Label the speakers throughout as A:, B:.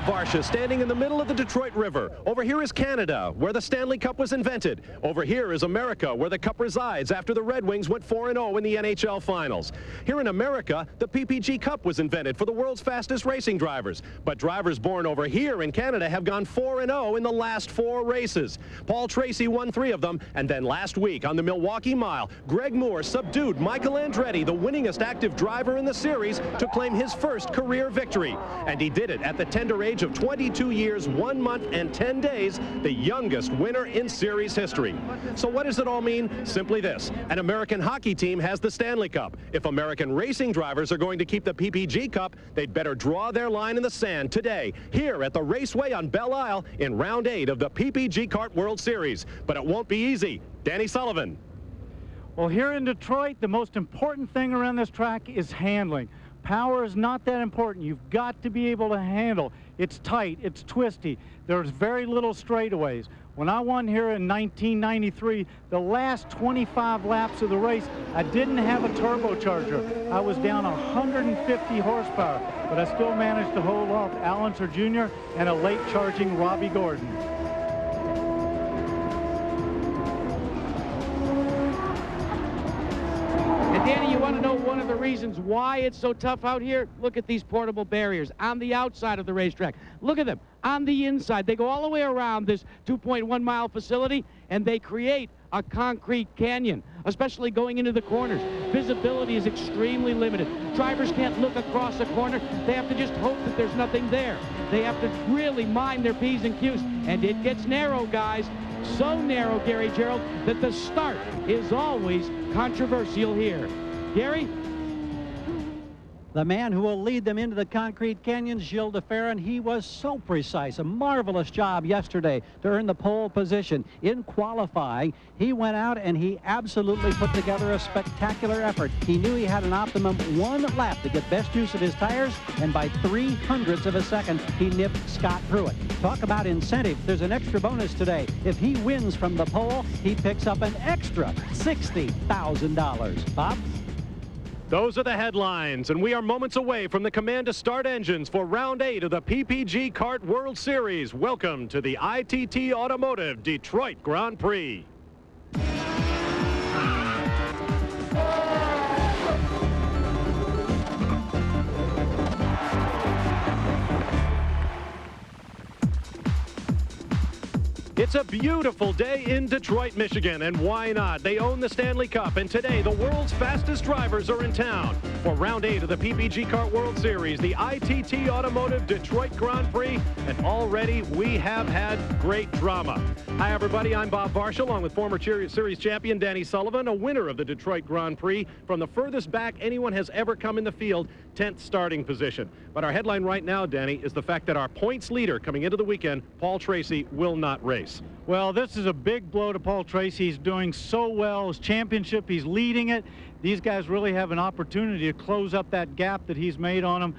A: Varsha standing in the middle of the Detroit River. Over here is Canada, where the Stanley Cup was invented. Over here is America, where the Cup resides after the Red Wings went 4-0 in the NHL Finals. Here in America, the PPG Cup was invented for the world's fastest racing drivers. But drivers born over here in Canada have gone 4-0 in the last 4 races. Paul Tracy won 3 of them, and then last week on the Milwaukee Mile, Greg Moore subdued Michael Andretti, the winningest active driver in the series, to claim his first career victory. And he did it at the tender age of 22 years, 1 month, and 10 days, the youngest winner in series history. So what does it all mean? Simply this: an American hockey team has the Stanley Cup. If American racing drivers are going to keep the PPG Cup, they'd better draw their line in the sand today, here at the Raceway on Belle Isle in round 8 of the PPG Kart World Series. But it won't be easy. Danny Sullivan.
B: Well, here in Detroit, the most important thing around this track is handling. Power is not that important. You've got to be able to handle. It's tight, it's twisty. There's very little straightaways. When I won here in 1993, the last 25 laps of the race, I didn't have a turbocharger. I was down 150 horsepower, but I still managed to hold off Al Unser Jr. and a late charging Robbie Gordon.
C: Danny, you want to know one of the reasons why it's so tough out here? Look at these portable barriers on the outside of the racetrack. Look at them on the inside. They go all the way around this 2.1-mile facility, and they create a concrete canyon, especially going into the corners. Visibility is extremely limited. Drivers can't look across a corner. They have to just hope that there's nothing there. They have to really mind their P's and Q's, and it gets narrow, guys. So narrow, Gary Gerould, that the start is always controversial here. Gary?
D: The man who will lead them into the concrete canyons, Gilles de Ferran, he was so precise. A marvelous job yesterday to earn the pole position. In qualifying, he went out and he absolutely put together a spectacular effort. He knew he had an optimum 1 lap to get best use of his tires, and by 0.03 of a second, he nipped Scott Pruitt. Talk about incentive. There's an extra bonus today. If he wins from the pole, he picks up an extra $60,000. Bob?
A: Those are the headlines, and we are moments away from the command to start engines for round 8 of the PPG Kart World Series. Welcome to the ITT Automotive Detroit Grand Prix. It's a beautiful day in Detroit, Michigan, and why not? They own the Stanley Cup, and today the world's fastest drivers are in town for round 8 of the PPG Kart World Series, the ITT Automotive Detroit Grand Prix, and already we have had great drama. Hi, everybody. I'm Bob Varsha, along with former series champion Danny Sullivan, a winner of the Detroit Grand Prix from the furthest back anyone has ever come in the field, 10th starting position. But our headline right now, Danny, is the fact that our points leader coming into the weekend, Paul Tracy, will not race.
B: Well, this is a big blow to Paul Tracy. He's doing so well. His championship, he's leading it. These guys really have an opportunity to close up that gap that he's made on them.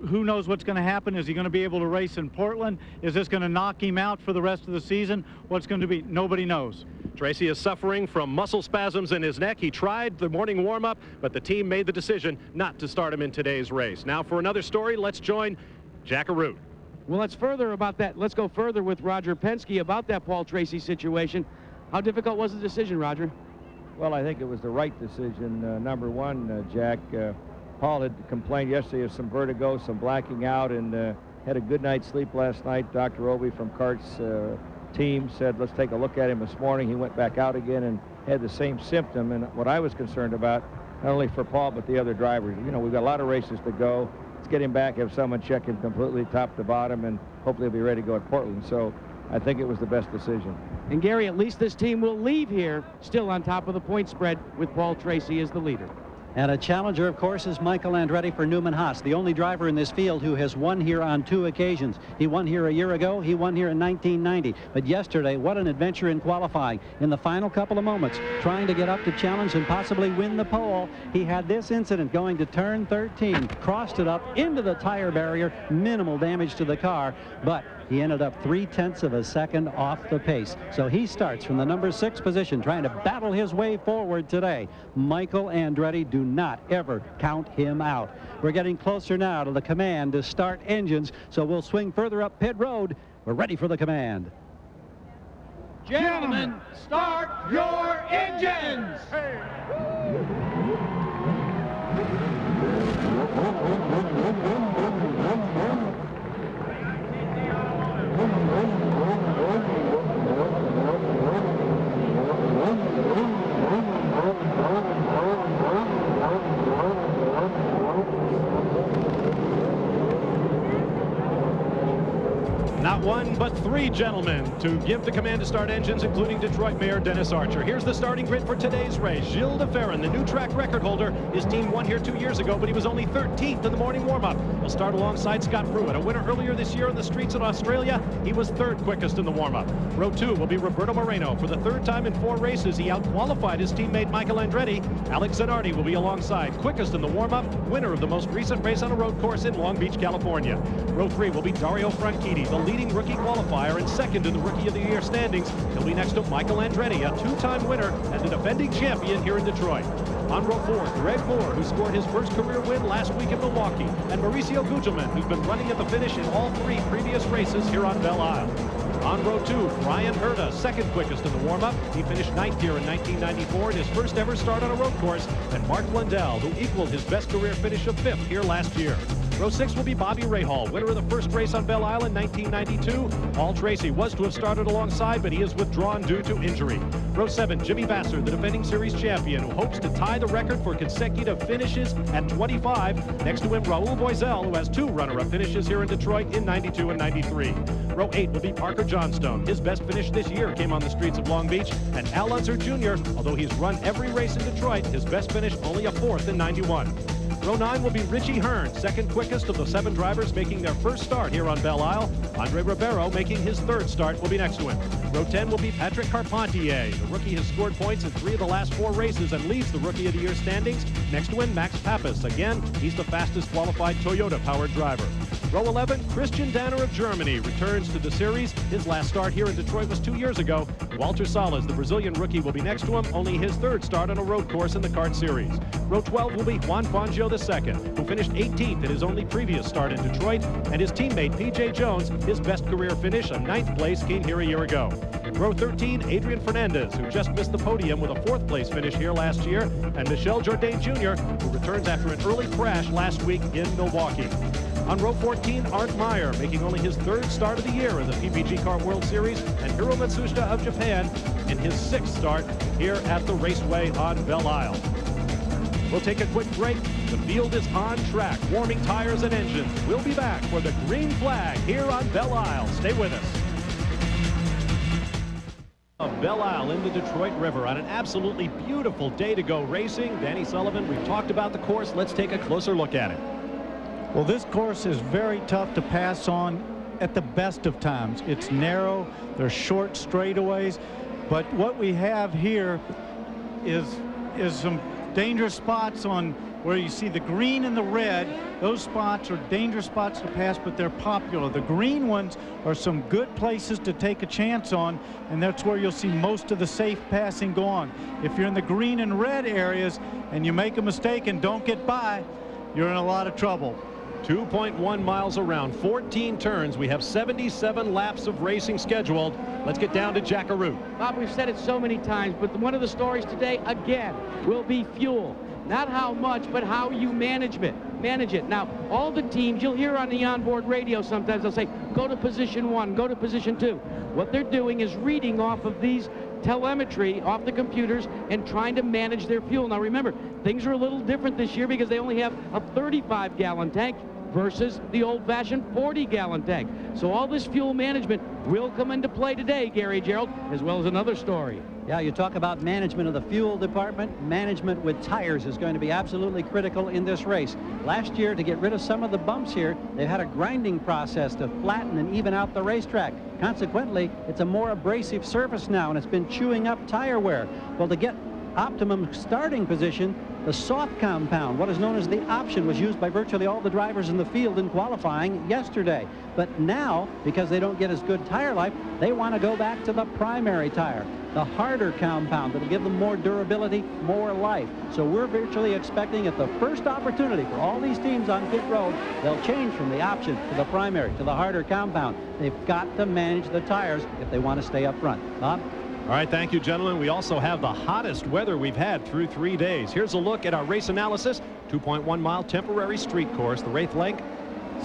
B: Who knows what's going to happen? Is he going to be able to race in Portland? Is this going to knock him out for the rest of the season? What's going to be? Nobody knows.
A: Tracy is suffering from muscle spasms in his neck. He tried the morning warm-up, but the team made the decision not to start him in today's race. Now for another story, let's join Jack Arute.
C: Well, let's go further with Roger Penske about that Paul Tracy situation. How difficult was the decision, Roger?
E: Well, I think it was the right decision. Number one, Jack, Paul had complained yesterday of some vertigo, some blacking out, and had a good night's sleep last night. Dr. Obi from Kart's team said, let's take a look at him this morning. He went back out again and had the same symptom. And what I was concerned about, not only for Paul, but the other drivers. You know, we've got a lot of races to go. Let's get him back, have someone check him completely top to bottom, and hopefully he'll be ready to go at Portland. So I think it was the best decision.
C: And Gary, at least this team will leave here still on top of the point spread with Paul Tracy as the leader.
D: And a challenger, of course, is Michael Andretti for Newman Haas, the only driver in this field who has won here on 2 occasions. He won here a year ago. He won here in 1990. But yesterday, what an adventure in qualifying. In the final couple of moments, trying to get up to challenge and possibly win the pole, he had this incident going to turn 13, crossed it up into the tire barrier, minimal damage to the car, but He ended up 0.3 of a second off the pace. So he starts from the number 6 position, trying to battle his way forward today. Michael Andretti, do not ever count him out. We're getting closer now to the command to start engines, so we'll swing further up pit road. We're ready for the command.
C: Gentlemen, start your engines!
A: Not one, but 3 gentlemen to give the command to start engines, including Detroit Mayor Dennis Archer. Here's the starting grid for today's race. Gilles de Ferran, the new track record holder. His team won here 2 years ago, but he was only 13th in the morning warm-up. He'll start alongside Scott Pruitt, a winner earlier this year on the streets in Australia. He was 3rd quickest in the warm-up. Row 2 will be Roberto Moreno. For the 3rd time in 4 races, he out-qualified his teammate Michael Andretti. Alex Zanardi will be alongside, quickest in the warm-up, winner of the most recent race on a road course in Long Beach, California. Row 3 will be Dario Franchitti, the leading rookie qualifier and 2nd in the Rookie of the Year standings. He'll be next to Michael Andretti, a 2-time winner and the defending champion here in Detroit. On row 4, Greg Moore, who scored his first career win last week in Milwaukee, and Mauricio Gugelmin, who's been running at the finish in all 3 previous races here on Belle Isle. On row 2, Brian Herta, 2nd quickest in the warm-up. He finished 9th here in 1994 in his first ever start on a road course, and Mark Blundell, who equaled his best career finish of 5th here last year. Row 6 will be Bobby Rahal, winner of the first race on Belle Isle in 1992. Paul Tracy was to have started alongside, but he is withdrawn due to injury. Row 7, Jimmy Vasser, the defending series champion, who hopes to tie the record for consecutive finishes at 25. Next to him, Raul Boisel, who has 2 runner-up finishes here in Detroit in 92 and 93. Row 8 will be Parker Johnstone. His best finish this year came on the streets of Long Beach. And Al Unser Jr., although he's run every race in Detroit, his best finish only a 4th in 91. Row 9 will be Richie Hearn, 2nd quickest of the 7 drivers making their first start here on Belle Isle. Andre Ribeiro, making his 3rd start, will be next to him. Row 10 will be Patrick Carpentier. The rookie has scored points in 3 of the last 4 races and leads the Rookie of the Year standings. Next to him, Max Pappas. Again, he's the fastest qualified Toyota-powered driver. Row 11, Christian Danner of Germany returns to the series. His last start here in Detroit was 2 years ago. Walter Salas, the Brazilian rookie, will be next to him, only his 3rd start on a road course in the kart series. Row 12 will be Juan Fangio II, who finished 18th in his only previous start in Detroit, and his teammate P.J. Jones, his best career finish, a 9th place, came here a year ago. Row 13, Adrian Fernandez, who just missed the podium with a 4th place finish here last year, and Michel Jourdain Jr., who returns after an early crash last week in Milwaukee. On row 14, Arndt Meyer, making only his 3rd start of the year in the PPG Kart World Series, and Hiro Matsushita of Japan in his 6th start here at the Raceway on Belle Isle. We'll take a quick break. The field is on track, warming tires and engines. We'll be back for the green flag here on Belle Isle. Stay with us. Of Belle Isle in the Detroit River on an absolutely beautiful day to go racing. Danny Sullivan, we've talked about the course. Let's take a closer look at it.
B: Well, this course is very tough to pass on at the best of times. It's narrow, there's short straightaways, but what we have here is some dangerous spots on where you see the green and the red. Those spots are dangerous spots to pass, but they're popular. The green ones are some good places to take a chance on, and that's where you'll see most of the safe passing go on. If you're in the green and red areas and you make a mistake and don't get by, you're in a lot of trouble.
A: 2.1 miles around, 14 turns. We have 77 laps of racing scheduled. Let's get down to Jack Arute.
C: Bob, we've said it so many times, but one of the stories today, again, will be fuel. Not how much, but how you manage it. Now, all the teams, you'll hear on the onboard radio sometimes, they'll say, go to position 1, go to position 2. What they're doing is reading off of these telemetry off the computers and trying to manage their fuel. Now remember, things are a little different this year because they only have a 35-gallon tank versus the old-fashioned 40-gallon tank. So all this fuel management will come into play today, Gary Gerould, as well as another story.
D: Yeah, you talk about management of the fuel department. Management with tires is going to be absolutely critical in this race. Last year, to get rid of some of the bumps here, they've had a grinding process to flatten and even out the racetrack. Consequently, it's a more abrasive surface now, and it's been chewing up tire wear. Well, to get optimum starting position, the soft compound, what is known as the option, was used by virtually all the drivers in the field in qualifying yesterday. But now, because they don't get as good tire life, they want to go back to the primary tire, the harder compound that'll give them more durability, more life. So we're virtually expecting at the first opportunity for all these teams on pit road, they'll change from the option to the primary, to the harder compound. They've got to manage the tires if they want to stay up front. Bob?
A: All right, thank you, gentlemen. We also have the hottest weather we've had through 3 days. Here's a look at our race analysis. 2.1-mile temporary street course. The race length,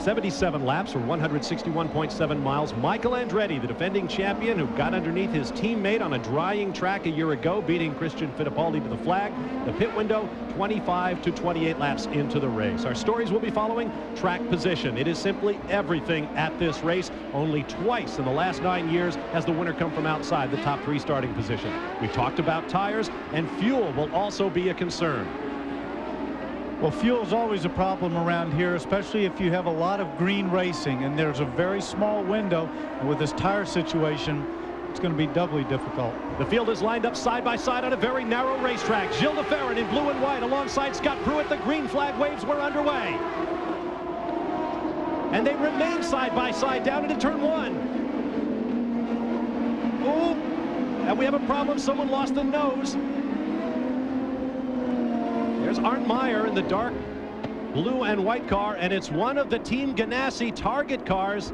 A: 77 laps or 161.7 miles. Michael Andretti, the defending champion, who got underneath his teammate on a drying track a year ago, beating Christian Fittipaldi to the flag. The pit window, 25 to 28 laps into the race. Our stories will be following track position. It is simply everything at this race. Only twice in the last 9 years has the winner come from outside the top 3 starting position. We talked about tires, and fuel will also be a concern.
B: Well, fuel's always a problem around here, especially if you have a lot of green racing, and there's a very small window, and with this tire situation, it's going to be doubly difficult.
A: The field is lined up side by side on a very narrow racetrack. Gilles de Ferran in blue and white alongside Scott Pruitt. The green flag waves were underway. And they remain side by side down into turn 1. Oh, and we have a problem. Someone lost the nose. There's Arndt Meyer in the dark blue and white car, and it's one of the Team Ganassi target cars.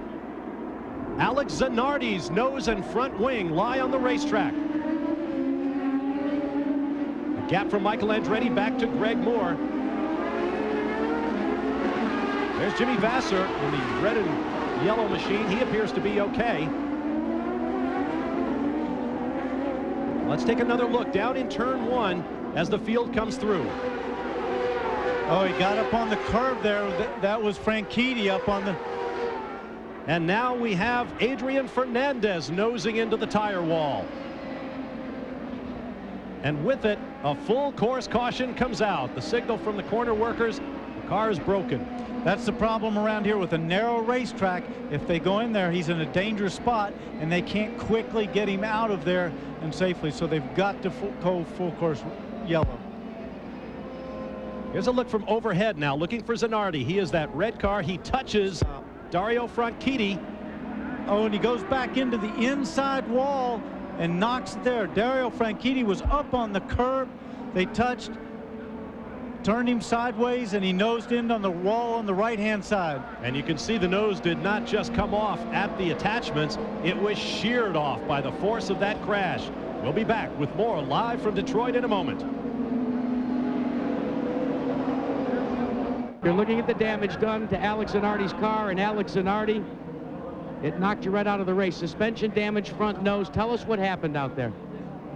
A: Alex Zanardi's nose and front wing lie on the racetrack. A gap from Michael Andretti back to Greg Moore. There's Jimmy Vasser in the red and yellow machine. He appears to be okay. Let's take another look down in turn 1 as the field comes through.
B: Oh, he got up on the curve there. That was Franchitti up on the...
A: And now we have Adrian Fernandez nosing into the tire wall. And with it, a full course caution comes out. The signal from the corner workers, the car is broken.
B: That's the problem around here with a narrow racetrack. If they go in there, he's in a dangerous spot, and they can't quickly get him out of there and safely. So they've got to go full course yellow.
A: Here's a look from overhead now, looking for Zanardi. He is that red car. He touches Dario Franchitti.
B: Oh, and he goes back into the inside wall and knocks it there. Dario Franchitti was up on the curb. They touched, turned him sideways, and he nosed in on the wall on the right-hand side.
A: And you can see the nose did not just come off at the attachments. It was sheared off by the force of that crash. We'll be back with more live from Detroit in a moment.
C: You're looking at the damage done to Alex Zanardi's car, and Alex Zanardi, it knocked you right out of the race. Suspension damage, front nose. Tell us what happened out there.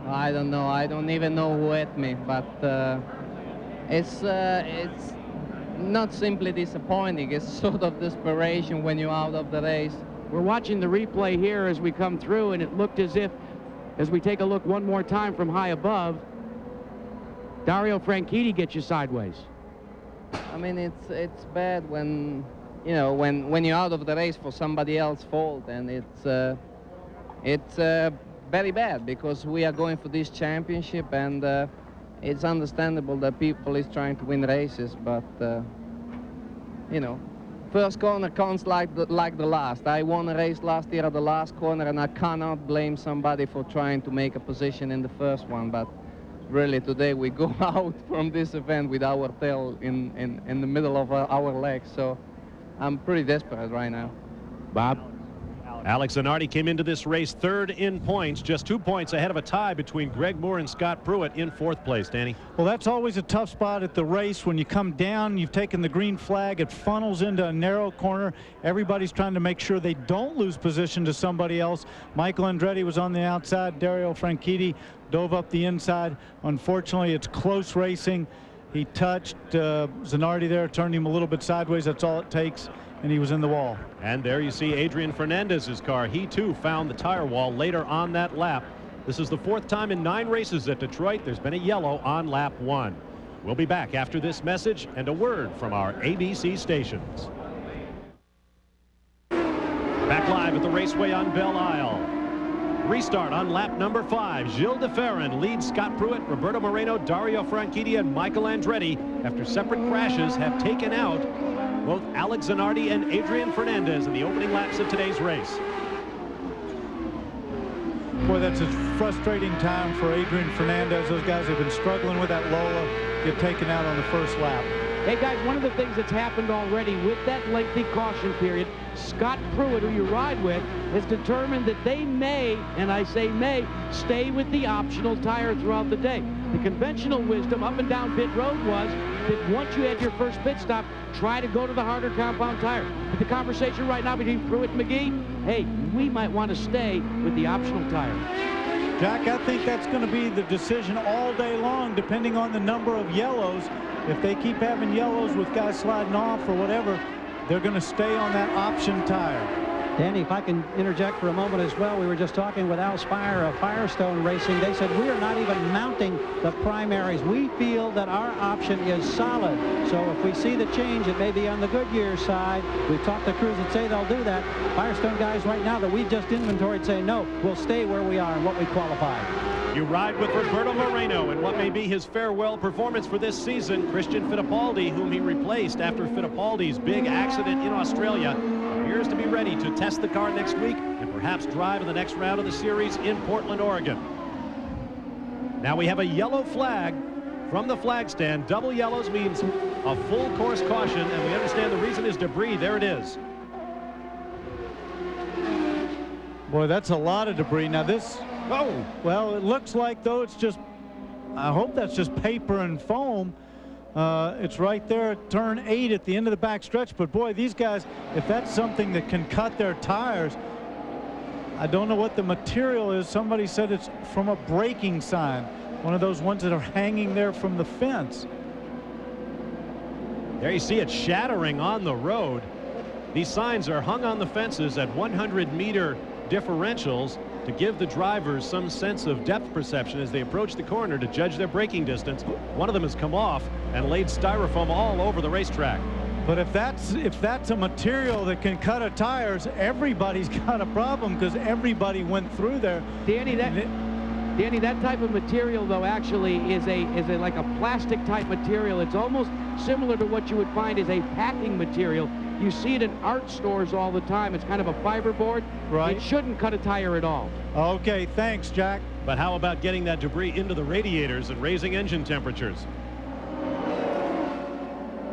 F: I don't know. I don't even know who hit me, but it's not simply disappointing. It's sort of desperation when you're out of the race.
C: We're watching the replay here as we come through, and it looked as if, as we take a look one more time from high above, Dario Franchitti gets you sideways.
F: I mean, it's bad when, you know, when you're out of the race for somebody else's fault, and it's very bad because we are going for this championship, and it's understandable that people is trying to win races, but you know, first corner counts like the last. I won a race last year at the last corner, and I cannot blame somebody for trying to make a position in the first one, but really today we go out from this event with our tail in the middle of our legs, so I'm pretty desperate right now.
C: Bob?
A: Alex Zanardi came into this race third in points, just 2 points ahead of a tie between Greg Moore and Scott Pruitt in fourth place. Danny?
B: Well, that's always a tough spot at the race. When you come down, you've taken the green flag, it funnels into a narrow corner. Everybody's trying to make sure they don't lose position to somebody else. Michael Andretti was on the outside. Dario Franchitti dove up the inside. Unfortunately, it's close racing. He touched Zanardi there, turned him a little bit sideways. That's all it takes, and he was in the wall.
A: And there you see Adrian Fernandez's car. He too found the tire wall later on that lap. This is the fourth time in 9 races at Detroit there's been a yellow on lap 1. We'll be back after this message and a word from our ABC stations. Back live at the raceway on Belle Isle. Restart on lap number 5. Gilles de Ferran leads Scott Pruitt, Roberto Moreno, Dario Franchitti, and Michael Andretti after separate crashes have taken out both Alex Zanardi and Adrian Fernandez in the opening laps of today's race.
B: Boy, that's a frustrating time for Adrian Fernandez. Those guys have been struggling with that Lola, get taken out on the first lap.
C: Hey, guys, one of the things that's happened already with that lengthy caution period, Scott Pruitt, who you ride with, has determined that they may, and I say may, stay with the optional tire throughout the day. The conventional wisdom up and down pit road was that once you had your first pit stop, try to go to the harder compound tire. But the conversation right now between Pruitt and McGee, hey, we might want to stay with the optional tire.
B: Jack, I think that's going to be the decision all day long, depending on the number of yellows. If they keep having yellows with guys sliding off or whatever, they're going to stay on that option tire.
D: Danny, if I can interject for a moment as well, we were just talking with Al Spire of Firestone Racing. They said we are not even mounting the primaries. We feel that our option is solid. So if we see the change, it may be on the Goodyear side. We've talked to crews that say they'll do that. Firestone guys right now that we've just inventoried say, no, we'll stay where we are and what we qualified.
A: You ride with Roberto Moreno in what may be his farewell performance for this season. Christian Fittipaldi, whom he replaced after Fittipaldi's big accident in Australia, appears to be ready to test the car next week and perhaps drive in the next round of the series in Portland, Oregon. Now we have a yellow flag from the flag stand. Double yellows means a full course caution, and we understand the reason is debris. There it is.
B: Boy, that's a lot of debris. Now this,
A: oh,
B: well, it looks like, though, it's just, I hope that's just paper and foam. It's right there at turn 8 at the end of the back stretch. But boy, these guys, if that's something that can cut their tires, I don't know what the material is. Somebody said it's from a braking sign, one of those ones that are hanging there from the fence.
A: There you see it shattering on the road. These signs are hung on the fences at 100-meter differentials to give the drivers some sense of depth perception as they approach the corner to judge their braking distance. One of them has come off and laid styrofoam all over the racetrack.
B: But if that's a material that can cut a tires, everybody's got a problem because everybody went through there.
C: Danny, that type of material, though, actually is like a plastic type material. It's almost similar to what you would find as a packing material. You see it in art stores all the time. It's kind of a fiberboard.
B: Right.
C: It shouldn't cut a tire at all.
B: Okay, thanks, Jack.
A: But how about getting that debris into the radiators and raising engine temperatures?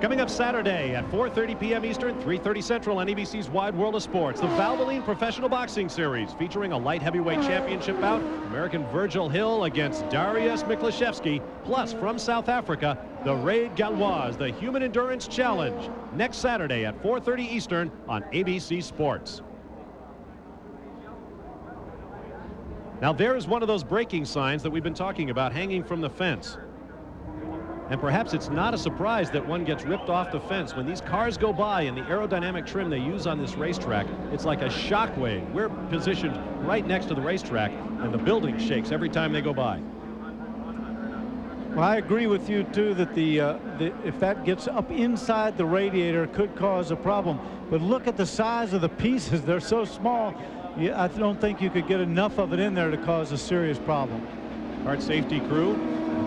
A: Coming up Saturday at 4:30 p.m. Eastern, 3:30 Central on ABC's Wide World of Sports, the Valvoline Professional Boxing Series featuring a light heavyweight championship bout, American Virgil Hill against Darius Miklaszewski, plus from South Africa, the Raid Galois, the Human Endurance Challenge, next Saturday at 4:30 Eastern on ABC Sports. Now there's one of those braking signs that we've been talking about hanging from the fence. And perhaps it's not a surprise that one gets ripped off the fence. When these cars go by in the aerodynamic trim they use on this racetrack, it's like a shock wave. We're positioned right next to the racetrack, and the building shakes every time they go by.
B: Well, I agree with you, too, that if that gets up inside the radiator, it could cause a problem. But look at the size of the pieces. They're so small. I don't think you could get enough of it in there to cause a serious problem.
A: Kart safety crew,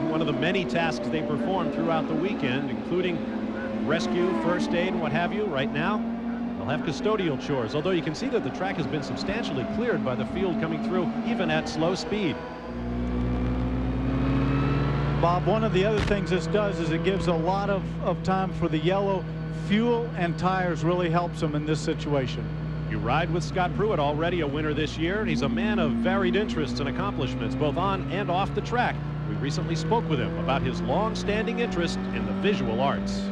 A: one of the many tasks they perform throughout the weekend, including rescue, first aid, and what have you. Right now, they'll have custodial chores, although you can see that the track has been substantially cleared by the field coming through, even at slow speed.
B: Bob, one of the other things this does is it gives a lot of time for the yellow. Fuel and tires really helps them in this situation.
A: You ride with Scott Pruitt, already a winner this year, and he's a man of varied interests and accomplishments, both on and off the track. We recently spoke with him about his long-standing interest in the visual arts.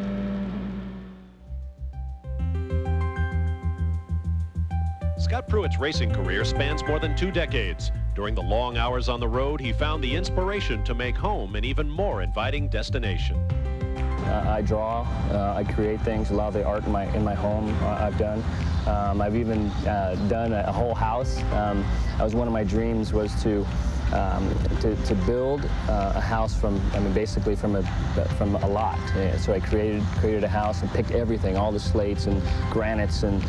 A: Scott Pruitt's racing career spans more than 2 decades. During the long hours on the road, he found the inspiration to make home an even more inviting destination.
G: I draw, I create things. A lot of the art in my home I've done. I've even done a whole house. That was one of my dreams, was to to build a house from, I mean, basically from a lot. So I created a house and picked everything, all the slates and granites and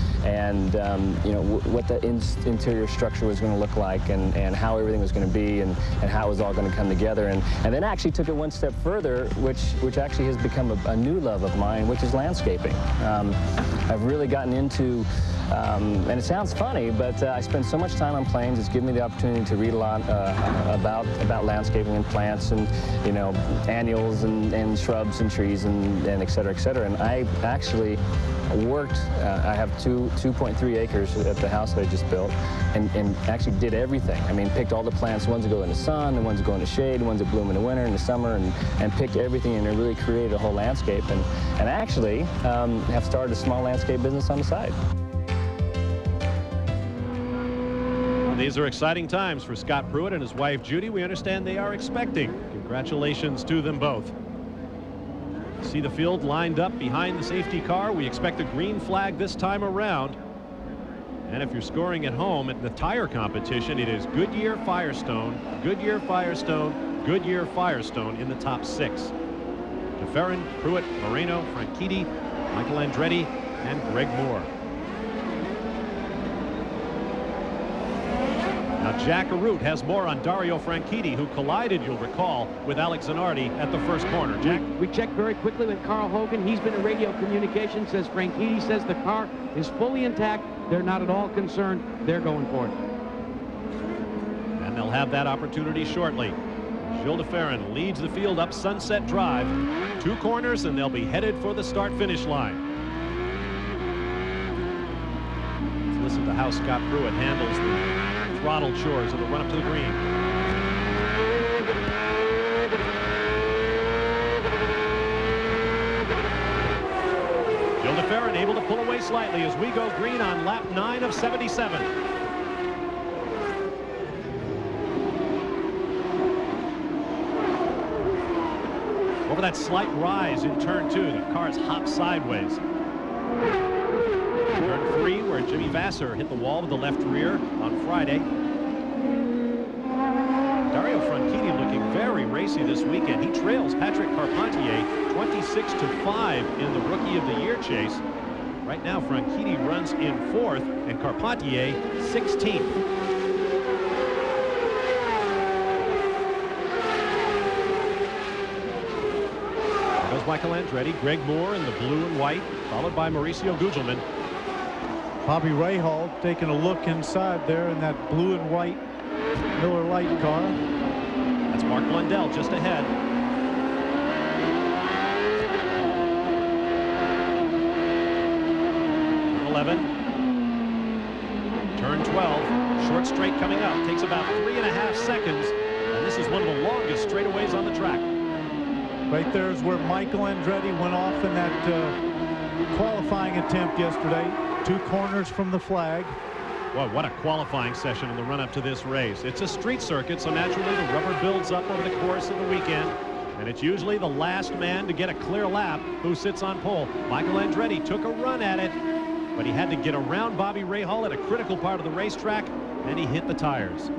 G: you know, what the interior structure was going to look like and how everything was going to be and how it was all going to come together. And then actually took it one step further, which actually has become a new love of mine, which is landscaping. I've really gotten into, and it sounds funny, but I spend so much time on planes. It's given me the opportunity to read a lot about landscaping and plants and, you know, annuals and shrubs and trees and et cetera, et cetera. And I actually worked, I have 2.3 acres at the house that I just built, and actually did everything. I mean, picked all the plants, the ones that go in the sun, the ones that go in the shade, the ones that bloom in the winter and the summer, and picked everything, and I really created a whole landscape. And actually have started a small landscape business on the side.
A: These are exciting times for Scott Pruitt and his wife Judy. We understand they are expecting. Congratulations to them both. See the field lined up behind the safety car. We expect a green flag this time around. And if you're scoring at home at the tire competition, it is Goodyear, Firestone, Goodyear, Firestone, Goodyear, Firestone in the top 6. DeFerrin, Pruitt, Moreno, Franchitti, Michael Andretti, and Greg Moore. Now Jack Arute has more on Dario Franchitti, who collided, you'll recall, with Alex Zanardi at the first corner. Jack?
C: We checked very quickly with Carl Hogan. He's been in radio communication, says Franchitti says the car is fully intact. They're not at all concerned. They're going for it.
A: And they'll have that opportunity shortly. Gilles DeFerrin leads the field up Sunset Drive. 2 corners, and they'll be headed for the start-finish line. Let's listen to how Scott Pruitt handles the throttle chores of the run up to the green. Gilles DeFerrin able to pull away slightly as we go green on lap 9 of 77. Over that slight rise in turn 2, the cars hop sideways. Turn 3, where Jimmy Vasser hit the wall with the left rear on Friday. Dario Franchitti looking very racy this weekend. He trails Patrick Carpentier 26-5 in the Rookie of the Year chase. Right now, Franchitti runs in 4th and Carpentier 16th. Michael Andretti, Greg Moore in the blue and white, followed by Mauricio Gugelmin.
B: Bobby Rahal taking a look inside there in that blue and white Miller Lite car.
A: That's Mark Blundell just ahead. Turn 11. Turn 12. Short straight coming up. Takes about 3.5 seconds. And this is one of the longest straightaways on the track.
B: Right there is where Michael Andretti went off in that qualifying attempt yesterday. 2 corners from the flag.
A: Well, what a qualifying session in the run-up to this race. It's a street circuit, so naturally the rubber builds up over the course of the weekend. And it's usually the last man to get a clear lap who sits on pole. Michael Andretti took a run at it, but he had to get around Bobby Rahal at a critical part of the racetrack, and he hit the tires.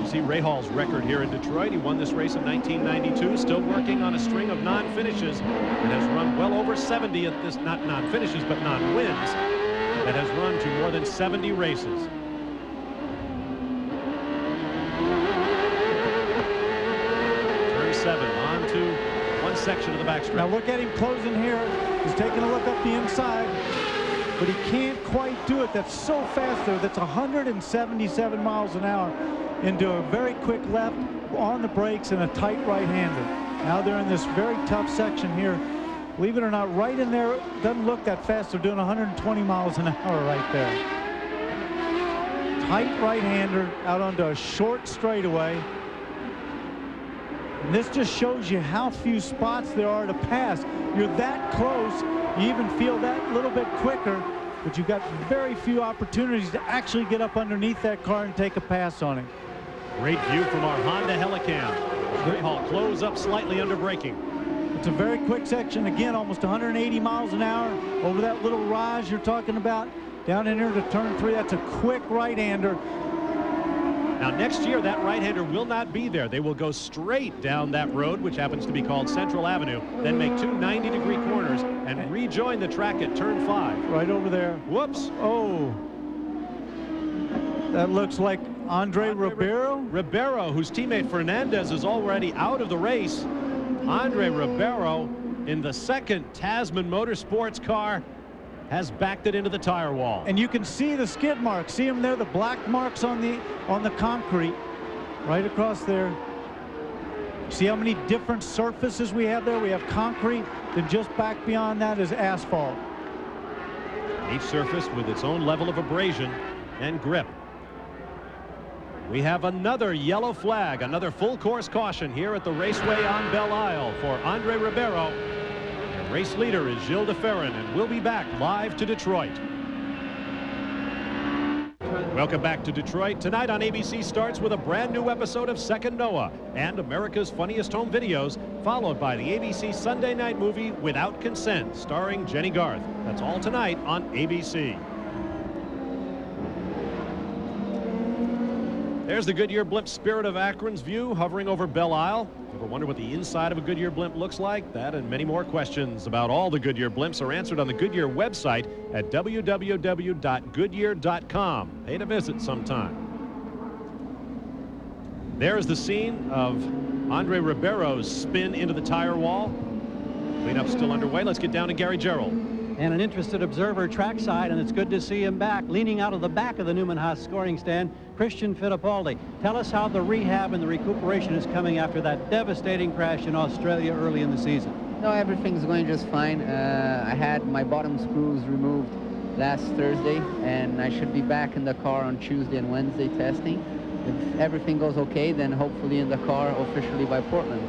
A: See Rahal's record here in Detroit. He won this race in 1992, still working on a string of non-finishes, and has run well over 70 at this, not non-finishes, but non-wins, that has run to more than 70 races. Turn 7, on to one section of the backstretch.
B: Now look at him closing here. He's taking a look up the inside, but he can't quite do it. That's so fast there. That's 177 miles an hour. Into a very quick left on the brakes and a tight right-hander. Now they're in this very tough section here. Believe it or not, right in there, doesn't look that fast. They're doing 120 miles an hour right there. Tight right-hander out onto a short straightaway. And this just shows you how few spots there are to pass. You're that close, you even feel that little bit quicker, but you've got very few opportunities to actually get up underneath that car and take a pass on him.
A: Great view from our Honda Helicam. Rahal close up slightly under braking.
B: It's a very quick section. Again, almost 180 miles an hour over that little rise you're talking about. Down in here to turn 3. That's a quick right-hander.
A: Now, next year, that right-hander will not be there. They will go straight down that road, which happens to be called Central Avenue, then make two 90-degree corners and rejoin the track at turn 5.
B: Right over there.
A: Whoops.
B: Oh. That looks like Andre Ribeiro?
A: Ribeiro, whose teammate Fernandez is already out of the race. Andre Ribeiro, in the second Tasman Motorsports car, has backed it into the tire wall.
B: And you can see the skid marks. See them there, the black marks on the concrete, right across there. See how many different surfaces we have there? We have concrete, then just back beyond that is asphalt.
A: Each surface with its own level of abrasion and grip. We have another yellow flag, another full course caution here at the raceway on Belle Isle for Andre Ribeiro. The race leader is Gilles de Ferran, and we'll be back live to Detroit. Welcome back to Detroit. Tonight on ABC starts with a brand new episode of Second Noah and America's Funniest Home Videos, followed by the ABC Sunday night movie Without Consent, starring Jenny Garth. That's all tonight on ABC. There's the Goodyear blimp Spirit of Akron's view hovering over Belle Isle. If you ever wonder what the inside of a Goodyear blimp looks like, that and many more questions about all the Goodyear blimps are answered on the Goodyear website at www.goodyear.com. Pay to visit sometime. There's the scene of Andre Ribeiro's spin into the tire wall. Cleanup still underway. Let's get down to Gary Gerould.
D: And an interested observer trackside, and it's good to see him back. Leaning out of the back of the Newman Haas scoring stand, Christian Fittipaldi. Tell us how the rehab and the recuperation is coming after that devastating crash in Australia early in the season.
H: No, everything's going just fine. I had my bottom screws removed last Thursday, and I should be back in the car on Tuesday and Wednesday testing. If everything goes okay, then hopefully in the car officially by Portland.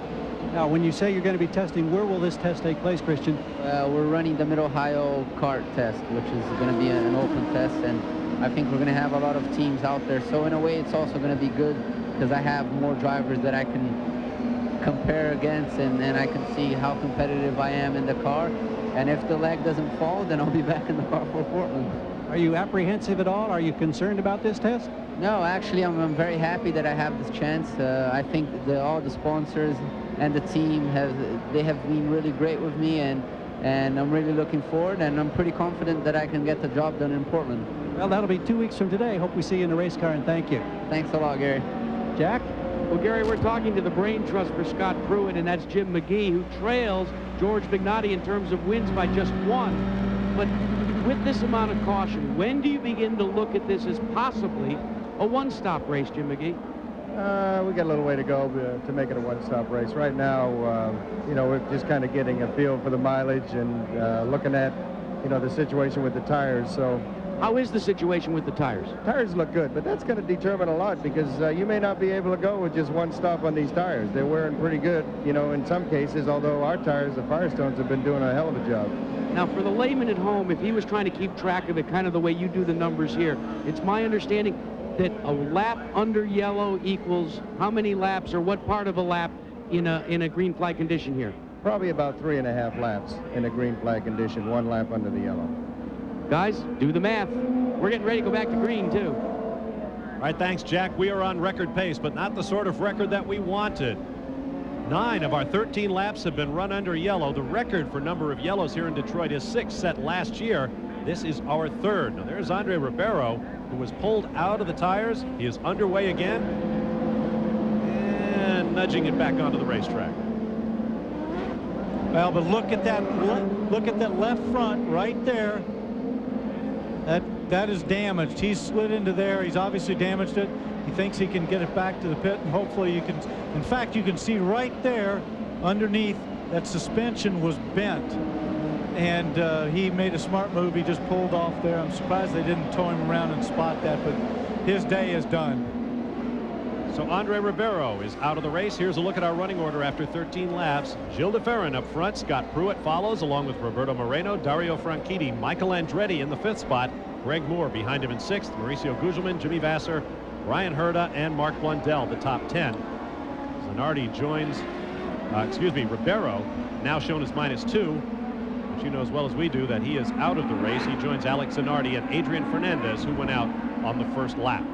D: Now, when you say you're going to be testing, where will this test take place, Christian?
H: We're running the Mid-Ohio kart test, which is going to be an open test, and I think we're going to have a lot of teams out there. So in a way, it's also going to be good because I have more drivers that I can compare against, and I can see how competitive I am in the car. And if the leg doesn't fall, then I'll be back in the car for Portland.
D: Are you apprehensive at all? Are you concerned about this test?
H: No, actually, I'm very happy that I have this chance. I think all the sponsors and the team have been really great with me, and I'm really looking forward, and I'm pretty confident that I can get the job done in Portland.
D: Well, that'll be 2 weeks from today. Hope we see you in the race car, and thank you.
H: Thanks a lot, Gary.
D: Jack?
C: Well, Gary, we're talking to the brain trust for Scott Pruitt, and that's Jim McGee, who trails George Magnotti in terms of wins by just 1. But with this amount of caution, when do you begin to look at this as possibly a one-stop race, Jim McGee?
E: We got a little way to go to make it a one-stop race. Right now, you know, we're just kind of getting a feel for the mileage and looking at, you know, the situation with the tires. So,
C: how is the situation with the tires?
E: Tires look good, but that's going to determine a lot because you may not be able to go with just one stop on these tires. They're wearing pretty good, you know, in some cases, although our tires, the Firestones, have been doing a hell of a job.
C: Now, for the layman at home, if he was trying to keep track of it kind of the way you do the numbers here, it's my understanding that a lap under yellow equals how many laps or what part of a lap in a green flag condition here?
E: Probably about 3.5 laps in a green flag condition, 1 lap under the yellow.
C: Guys, do the math. We're getting ready to go back to green, too.
A: All right, thanks, Jack. We are on record pace, but not the sort of record that we wanted. 9 of our 13 laps have been run under yellow. The record for number of yellows here in Detroit is 6, set last year. This is our 3rd. Now, there's Andre Ribeiro, who was pulled out of the tires. He is underway again and nudging it back onto the racetrack.
B: Well, but look at that left front right there. That is damaged. He's slid into there. He's obviously damaged it. He thinks he can get it back to the pit, and hopefully you can. In fact, you can see right there underneath that suspension was bent. And he made a smart move. He just pulled off there. I'm surprised they didn't tow him around and spot that, but his day is done.
A: So Andre Ribeiro is out of the race. Here's a look at our running order after 13 laps. Gilles de Ferran up front. Scott Pruitt follows, along with Roberto Moreno, Dario Franchitti, Michael Andretti in the 5th spot. Greg Moore behind him in 6th. Mauricio Gugelmin, Jimmy Vasser, Ryan Herda, and Mark Blundell, the top 10. Zanardi joins, Ribeiro, now shown as -2. But you know as well as we do that he is out of the race. He joins Alex Zanardi and Adrian Fernandez, who went out on the 1st lap.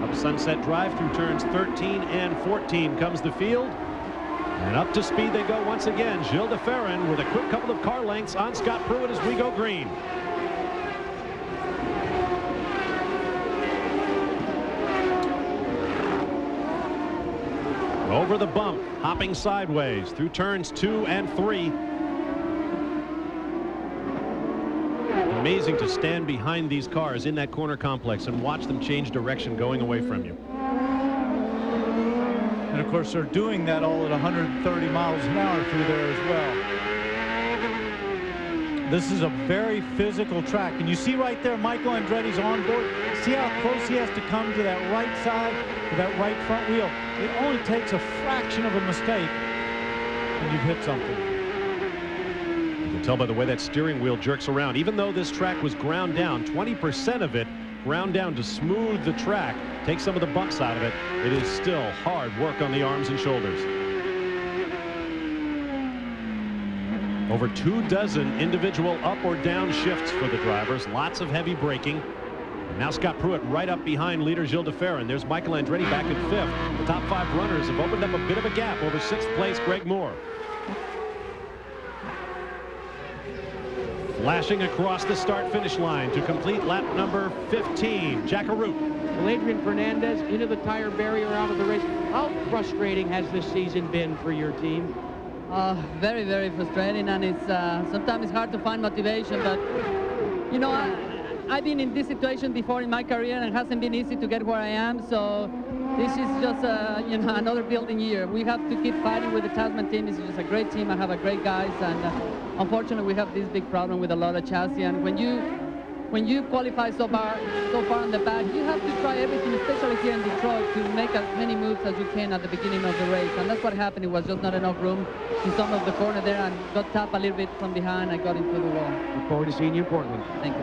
A: Up Sunset Drive through turns 13 and 14 comes the field. And up to speed they go once again. Gilles de Ferran with a quick couple of car lengths on Scott Pruett as we go green. Over the bump, hopping sideways through turns 2 and 3. Amazing to stand behind these cars in that corner complex and watch them change direction going away from you.
B: And of course, they're doing that all at 130 miles an hour through there as well. This is a very physical track. And you see right there, Michael Andretti's on board. See how close he has to come to that right side, to that right front wheel. It only takes a fraction of a mistake, and you've hit something.
A: You can tell by the way that steering wheel jerks around. Even though this track was ground down, 20% of it ground down to smooth the track, take some of the bumps out of it. It is still hard work on the arms and shoulders. Over 24 individual up or down shifts for the drivers. Lots of heavy braking. And now Scott Pruett right up behind leader Gilles de Ferran. There's Michael Andretti back in 5th. The top 5 runners have opened up a bit of a gap over 6th place Greg Moore. Flashing across the start-finish line to complete lap number 15, Jack Arute.
C: Well, Adrian Fernandez into the tire barrier out of the race. How frustrating has this season been for your team?
I: Very, very frustrating, and it's sometimes it's hard to find motivation. But you know, I've been in this situation before in my career, and it hasn't been easy to get where I am. So this is just you know, another building year. We have to keep fighting with the Tasman team. It's just a great team. I have a great guys, and unfortunately, we have this big problem with a lot of chassis. And when you qualify so far in the back, you have to try everything, especially here in Detroit, to make as many moves as you can at the beginning of the race. And that's what happened. It was just not enough room in some of the corner there, and got tapped a little bit from behind. I got into the wall.
C: Look forward to seeing you in Portland.
I: Thank you.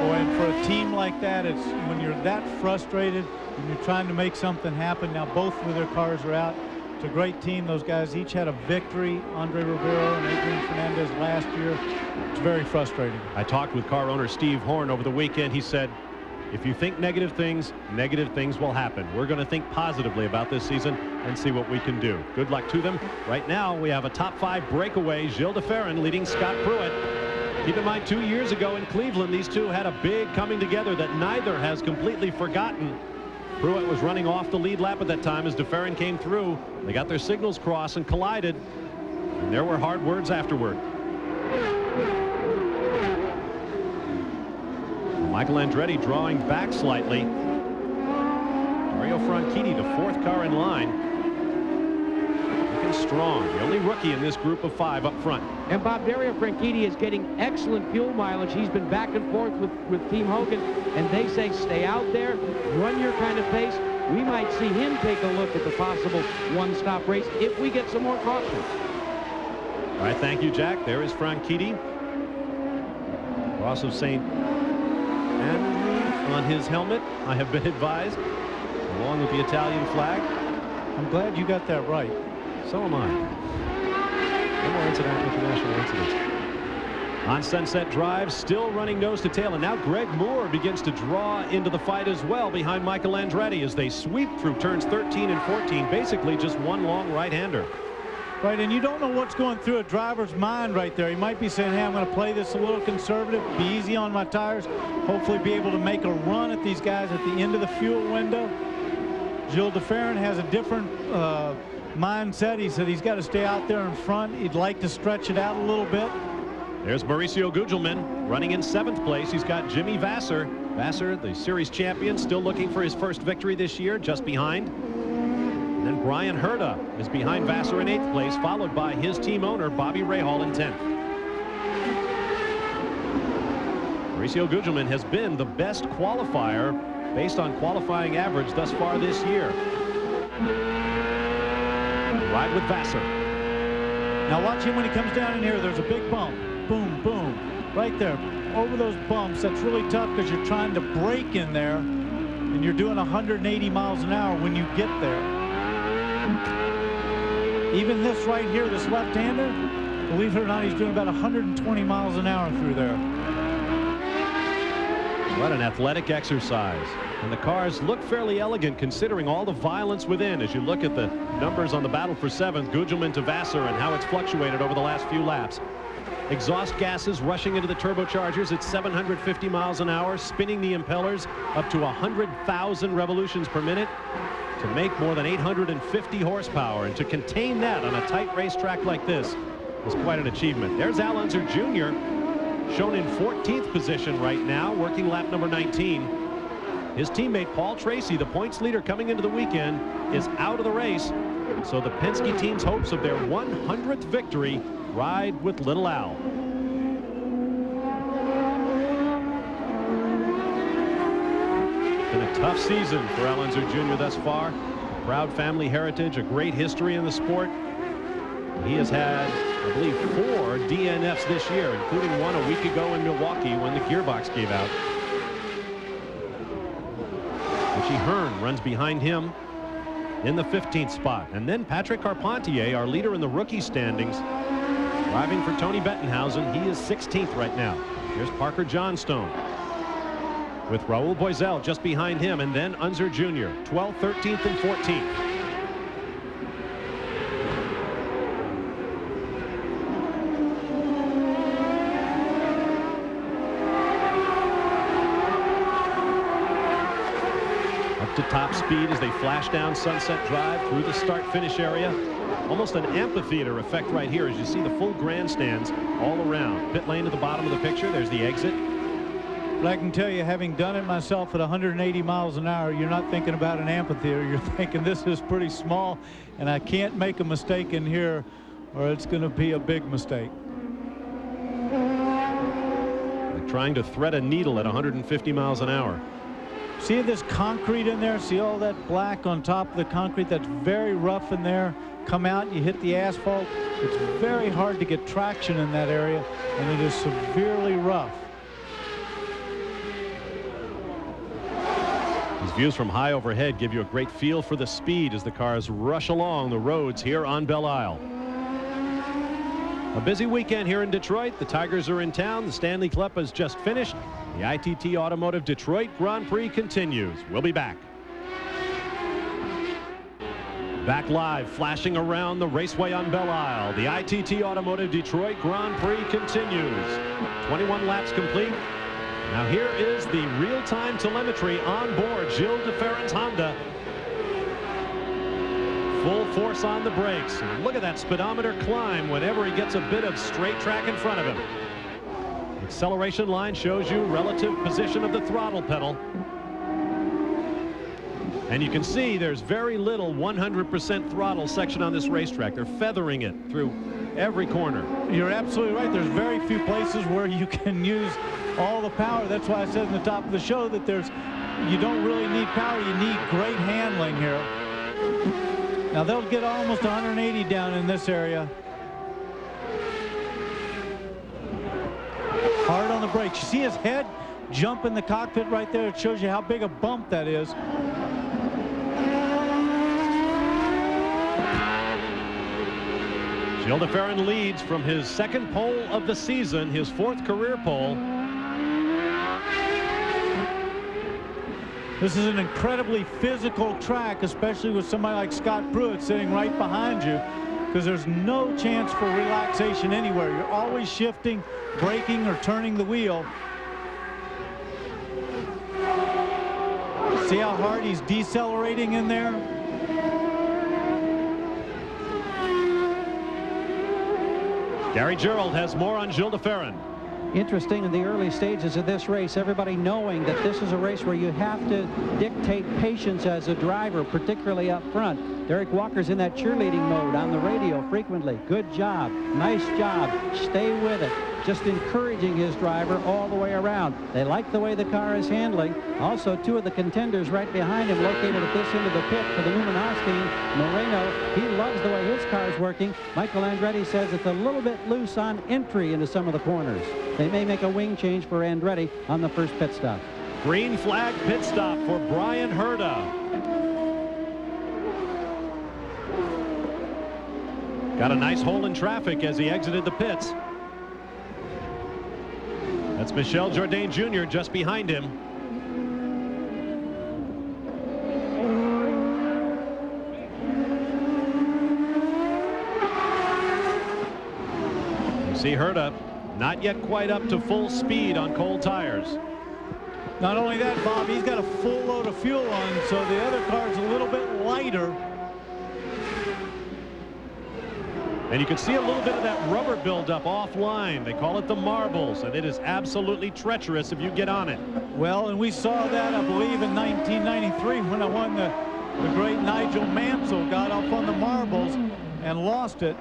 B: Boy, and for a team like that, it's when you're that frustrated and you're trying to make something happen. Now both of their cars are out. It's a great team. Those guys each had a victory. Andre Rivera and Adrian Fernandez last year. It's very frustrating.
A: I talked with car owner Steve Horn over the weekend. He said, if you think negative things will happen. We're going to think positively about this season and see what we can do. Good luck to them. Right now, we have a top 5 breakaway. Gilles de Ferran leading Scott Pruett. Keep in mind, 2 years ago in Cleveland, these two had a big coming together that neither has completely forgotten. Pruett was running off the lead lap at that time as de Ferran came through. They got their signals crossed and collided, and there were hard words afterward. Michael Andretti drawing back slightly. Mario Franchitti, the 4th car in line. Looking strong. The only rookie in this group of 5 up front.
C: And Bob, Dario Franchitti is getting excellent fuel mileage. He's been back and forth with Team Hogan, and they say stay out there, run your kind of pace. We might see him take a look at the possible one-stop race if we get some more caution.
A: All right, thank you, Jack. There is Franchitti. Cross of St. Andrew on his helmet, I have been advised, along with the Italian flag.
B: I'm glad you got that right.
A: So am I. No more international incidents. On Sunset Drive, still running nose to tail, and now Greg Moore begins to draw into the fight as well behind Michael Andretti as they sweep through turns 13 and 14, basically just one long right-hander.
B: Right, and you don't know what's going through a driver's mind right there. He might be saying, hey, I'm going to play this a little conservative, be easy on my tires, hopefully be able to make a run at these guys at the end of the fuel window. Gilles de Ferran has a different mindset. He said he's got to stay out there in front. He'd like to stretch it out a little bit.
A: There's Mauricio Gugelmin running in 7th place. He's got Jimmy Vasser. Vasser, the series champion, still looking for his first victory this year, just behind. And then Brian Herta is behind Vasser in 8th place, followed by his team owner, Bobby Rahal, in 10th. Mauricio Gugelmin has been the best qualifier based on qualifying average thus far this year. Ride with Vasser.
B: Now watch him when he comes down in here. There's a big bump. Boom, boom. Right there. Over those bumps. That's really tough because you're trying to brake in there, and you're doing 180 miles an hour when you get there. Even this right here, this left-hander, believe it or not, he's doing about 120 miles an hour through there.
A: What an athletic exercise. And the cars look fairly elegant considering all the violence within. As you look at the numbers on the battle for 7th, Gugelmin to Vassar, and how it's fluctuated over the last few laps. Exhaust gases rushing into the turbochargers at 750 miles an hour, spinning the impellers up to 100,000 revolutions per minute to make more than 850 horsepower. And to contain that on a tight racetrack like this is quite an achievement. There's Al Unser Jr., shown in 14th position right now, working lap number 19. His teammate Paul Tracy, the points leader coming into the weekend, is out of the race. So the Penske team's hopes of their 100th victory ride with little Al. Been a tough season for Al Unser Jr. thus far. A proud family heritage, a great history in the sport. He has had, I believe, 4 DNFs this year, including one a week ago in Milwaukee when the gearbox gave out. Richie Hearn runs behind him in the 15th spot. And then Patrick Carpentier, our leader in the rookie standings, driving for Tony Bettenhausen. He is 16th right now. Here's Parker Johnstone with Raul Boesel just behind him, and then Unser Jr., 12th, 13th, and 14th. To top speed as they flash down Sunset Drive through the start-finish area. Almost an amphitheater effect right here as you see the full grandstands all around. Pit lane to the bottom of the picture. There's the exit.
B: But I can tell you, having done it myself at 180 miles an hour, you're not thinking about an amphitheater. You're thinking this is pretty small, and I can't make a mistake in here or it's going to be a big mistake.
A: Like trying to thread a needle at 150 miles an hour.
B: See this concrete in there? See all that black on top of the concrete? That's very rough in there. Come out, you hit the asphalt. It's very hard to get traction in that area, and it is severely rough.
A: These views from high overhead give you a great feel for the speed as the cars rush along the roads here on Belle Isle. A busy weekend here in Detroit. The Tigers are in town. The Stanley Cup has just finished. The ITT Automotive Detroit Grand Prix continues. We'll be back. Back live, flashing around the raceway on Belle Isle. The ITT Automotive Detroit Grand Prix continues. 21 laps complete. Now here is the real-time telemetry on board Gilles de Ferran's Honda. Full force on the brakes. And look at that speedometer climb whenever he gets a bit of straight track in front of him. Acceleration line shows you relative position of the throttle pedal. And you can see there's very little 100% throttle section on this racetrack. They're feathering it through every corner.
B: You're absolutely right. There's very few places where you can use all the power. That's why I said in the top of the show that you don't really need power. You need great handling here. Now they'll get almost 180 down in this area. Hard on the brakes. You see his head jump in the cockpit right there. It shows you how big a bump that is.
A: Gilles de Ferran leads from his second pole of the season, his 4th career pole.
B: This is an incredibly physical track, especially with somebody like Scott Pruitt sitting right behind you, because there's no chance for relaxation anywhere. You're always shifting, braking, or turning the wheel. See how hard he's decelerating in there?
A: Gary Gerould has more on Gilles de Ferran.
D: Interesting in the early stages of this race, everybody knowing that this is a race where you have to dictate patience as a driver, particularly up front. Derek Walker's in that cheerleading mode on the radio frequently. Good job. Nice job. Stay with it. Just encouraging his driver all the way around. They like the way the car is handling. Also, 2 of the contenders right behind him located at this end of the pit for the Luminosity team. Moreno, he loves the way his car is working. Michael Andretti says it's a little bit loose on entry into some of the corners. They may make a wing change for Andretti on the first pit stop.
A: Green flag pit stop for Brian Herta. Got a nice hole in traffic as he exited the pits. That's Michel Jourdain Jr. just behind him. See Herta not yet quite up to full speed on cold tires.
B: Not only that, Bob, he's got a full load of fuel on, so the other car's a little bit lighter.
A: And you can see a little bit of that rubber buildup offline. They call it the marbles, and it is absolutely treacherous if you get on it.
B: Well, and we saw that, I believe, in 1993 when I won the great Nigel Mansell got up on the marbles and lost it.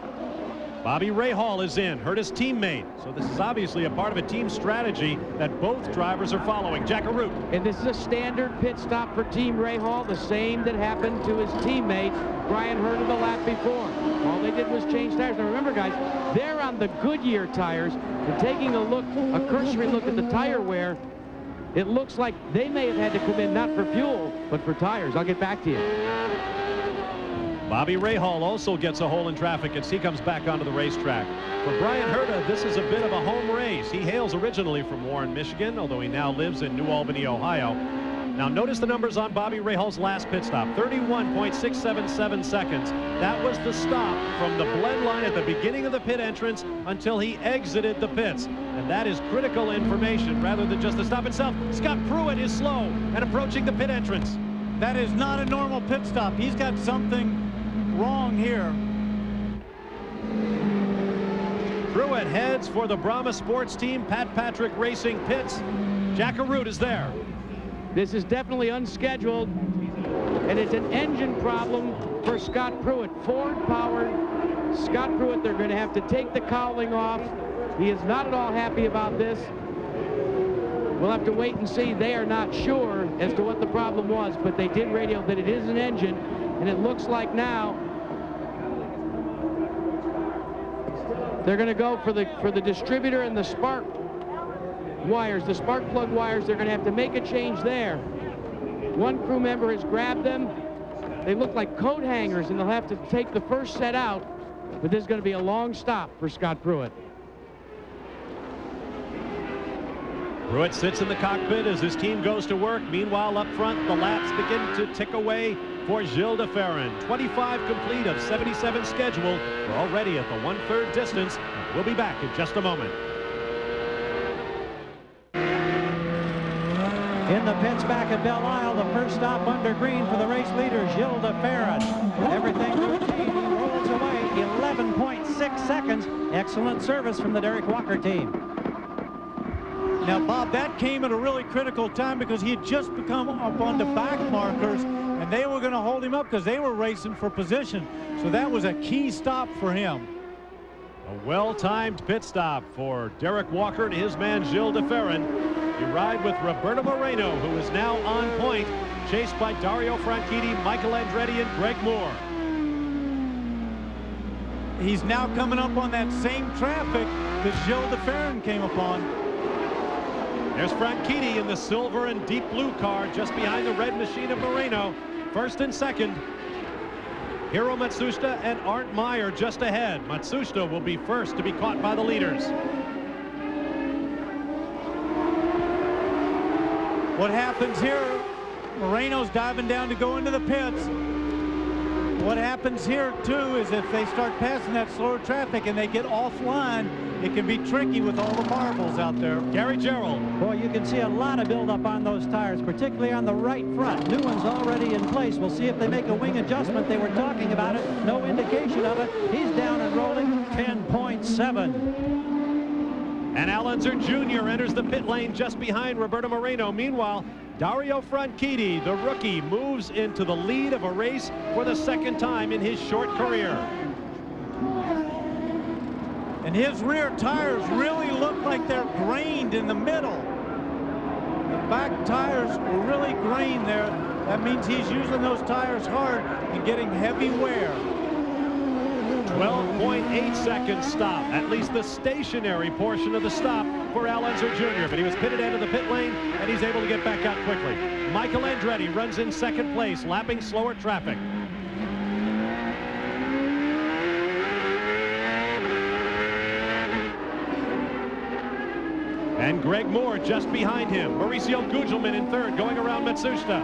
A: Bobby Rahal is in, Herta's teammate. So this is obviously a part of a team strategy that both drivers are following. Jack Arute.
C: And this is a standard pit stop for Team Rahal, the same that happened to his teammate Brian Herta the lap before. All they did was change tires. Now remember, guys, they're on the Goodyear tires. And taking a cursory look at the tire wear, it looks like they may have had to come in not for fuel, but for tires. I'll get back to you.
A: Bobby Rahal also gets a hole in traffic as he comes back onto the racetrack. For Brian Herta, this is a bit of a home race. He hails originally from Warren, Michigan, although he now lives in New Albany, Ohio. Now notice the numbers on Bobby Rahal's last pit stop, 31.677 seconds. That was the stop from the blend line at the beginning of the pit entrance until he exited the pits. And that is critical information rather than just the stop itself. Scott Pruitt is slow and approaching the pit entrance.
B: That is not a normal pit stop. He's got something wrong here.
A: Pruitt heads for the Brahma Sports Team Pat Patrick Racing pits. Jack Arute is there.
C: This is definitely unscheduled, and it's an engine problem for Scott Pruitt. Ford-powered Scott Pruitt. They're going to have to take the cowling off. He is not at all happy about this. We'll have to wait and see. They are not sure as to what the problem was, but they did radio that it is an engine, and it looks like now they're going to go for the distributor and the spark wires, the spark plug wires. They're going to have to make a change there. One crew member has grabbed them. They look like coat hangers, and they'll have to take the first set out, but this is going to be a long stop for Scott Pruitt.
A: Pruitt sits in the cockpit as his team goes to work. Meanwhile, up front, the laps begin to tick away for Gilles de Ferran. 25 complete of 77 scheduled. We're already at the 1/3 distance. We'll be back in just a moment.
D: In the pits back at Belle Isle, the first stop under green for the race leader, Gilles de Ferran. Everything routine, he rolls away, 11.6 seconds. Excellent service from the Derek Walker team.
B: Now, Bob, that came at a really critical time because he had just become up on the back markers, and they were going to hold him up because they were racing for position. So that was a key stop for him.
A: A well-timed pit stop for Derek Walker and his man Gilles de Ferran. You ride with Roberto Moreno, who is now on point, chased by Dario Franchitti, Michael Andretti, and Greg Moore.
B: He's now coming up on that same traffic that Gilles de Ferran came upon.
A: There's Franchitti in the silver and deep blue car just behind the red machine of Moreno. First and second. Hiro Matsushita and Arndt Meyer just ahead. Matsushita will be first to be caught by the leaders.
B: What happens here? Moreno's diving down to go into the pits. What happens here, too, is if they start passing that slower traffic and they get offline, it can be tricky with all the marbles out there.
A: Gary Gerould.
D: Boy, you can see a lot of buildup on those tires, particularly on the right front. New one's already in place. We'll see if they make a wing adjustment. They were talking about it. No indication of it. He's down and rolling, 10.7.
A: And Al Unser Jr. enters the pit lane just behind Roberto Moreno. Meanwhile, Dario Franchitti, the rookie, moves into the lead of a race for the second time in his short career.
B: And his rear tires really look like they're grained in the middle. The back tires were really grained there. That means he's using those tires hard and getting heavy wear.
A: 12.8 seconds stop, at least the stationary portion of the stop for Al Unser Jr. But he was pitted out of the pit lane, and he's able to get back out quickly. Michael Andretti runs in second place, lapping slower traffic. And Greg Moore just behind him. Mauricio Gugelmin in third, going around Matsushita.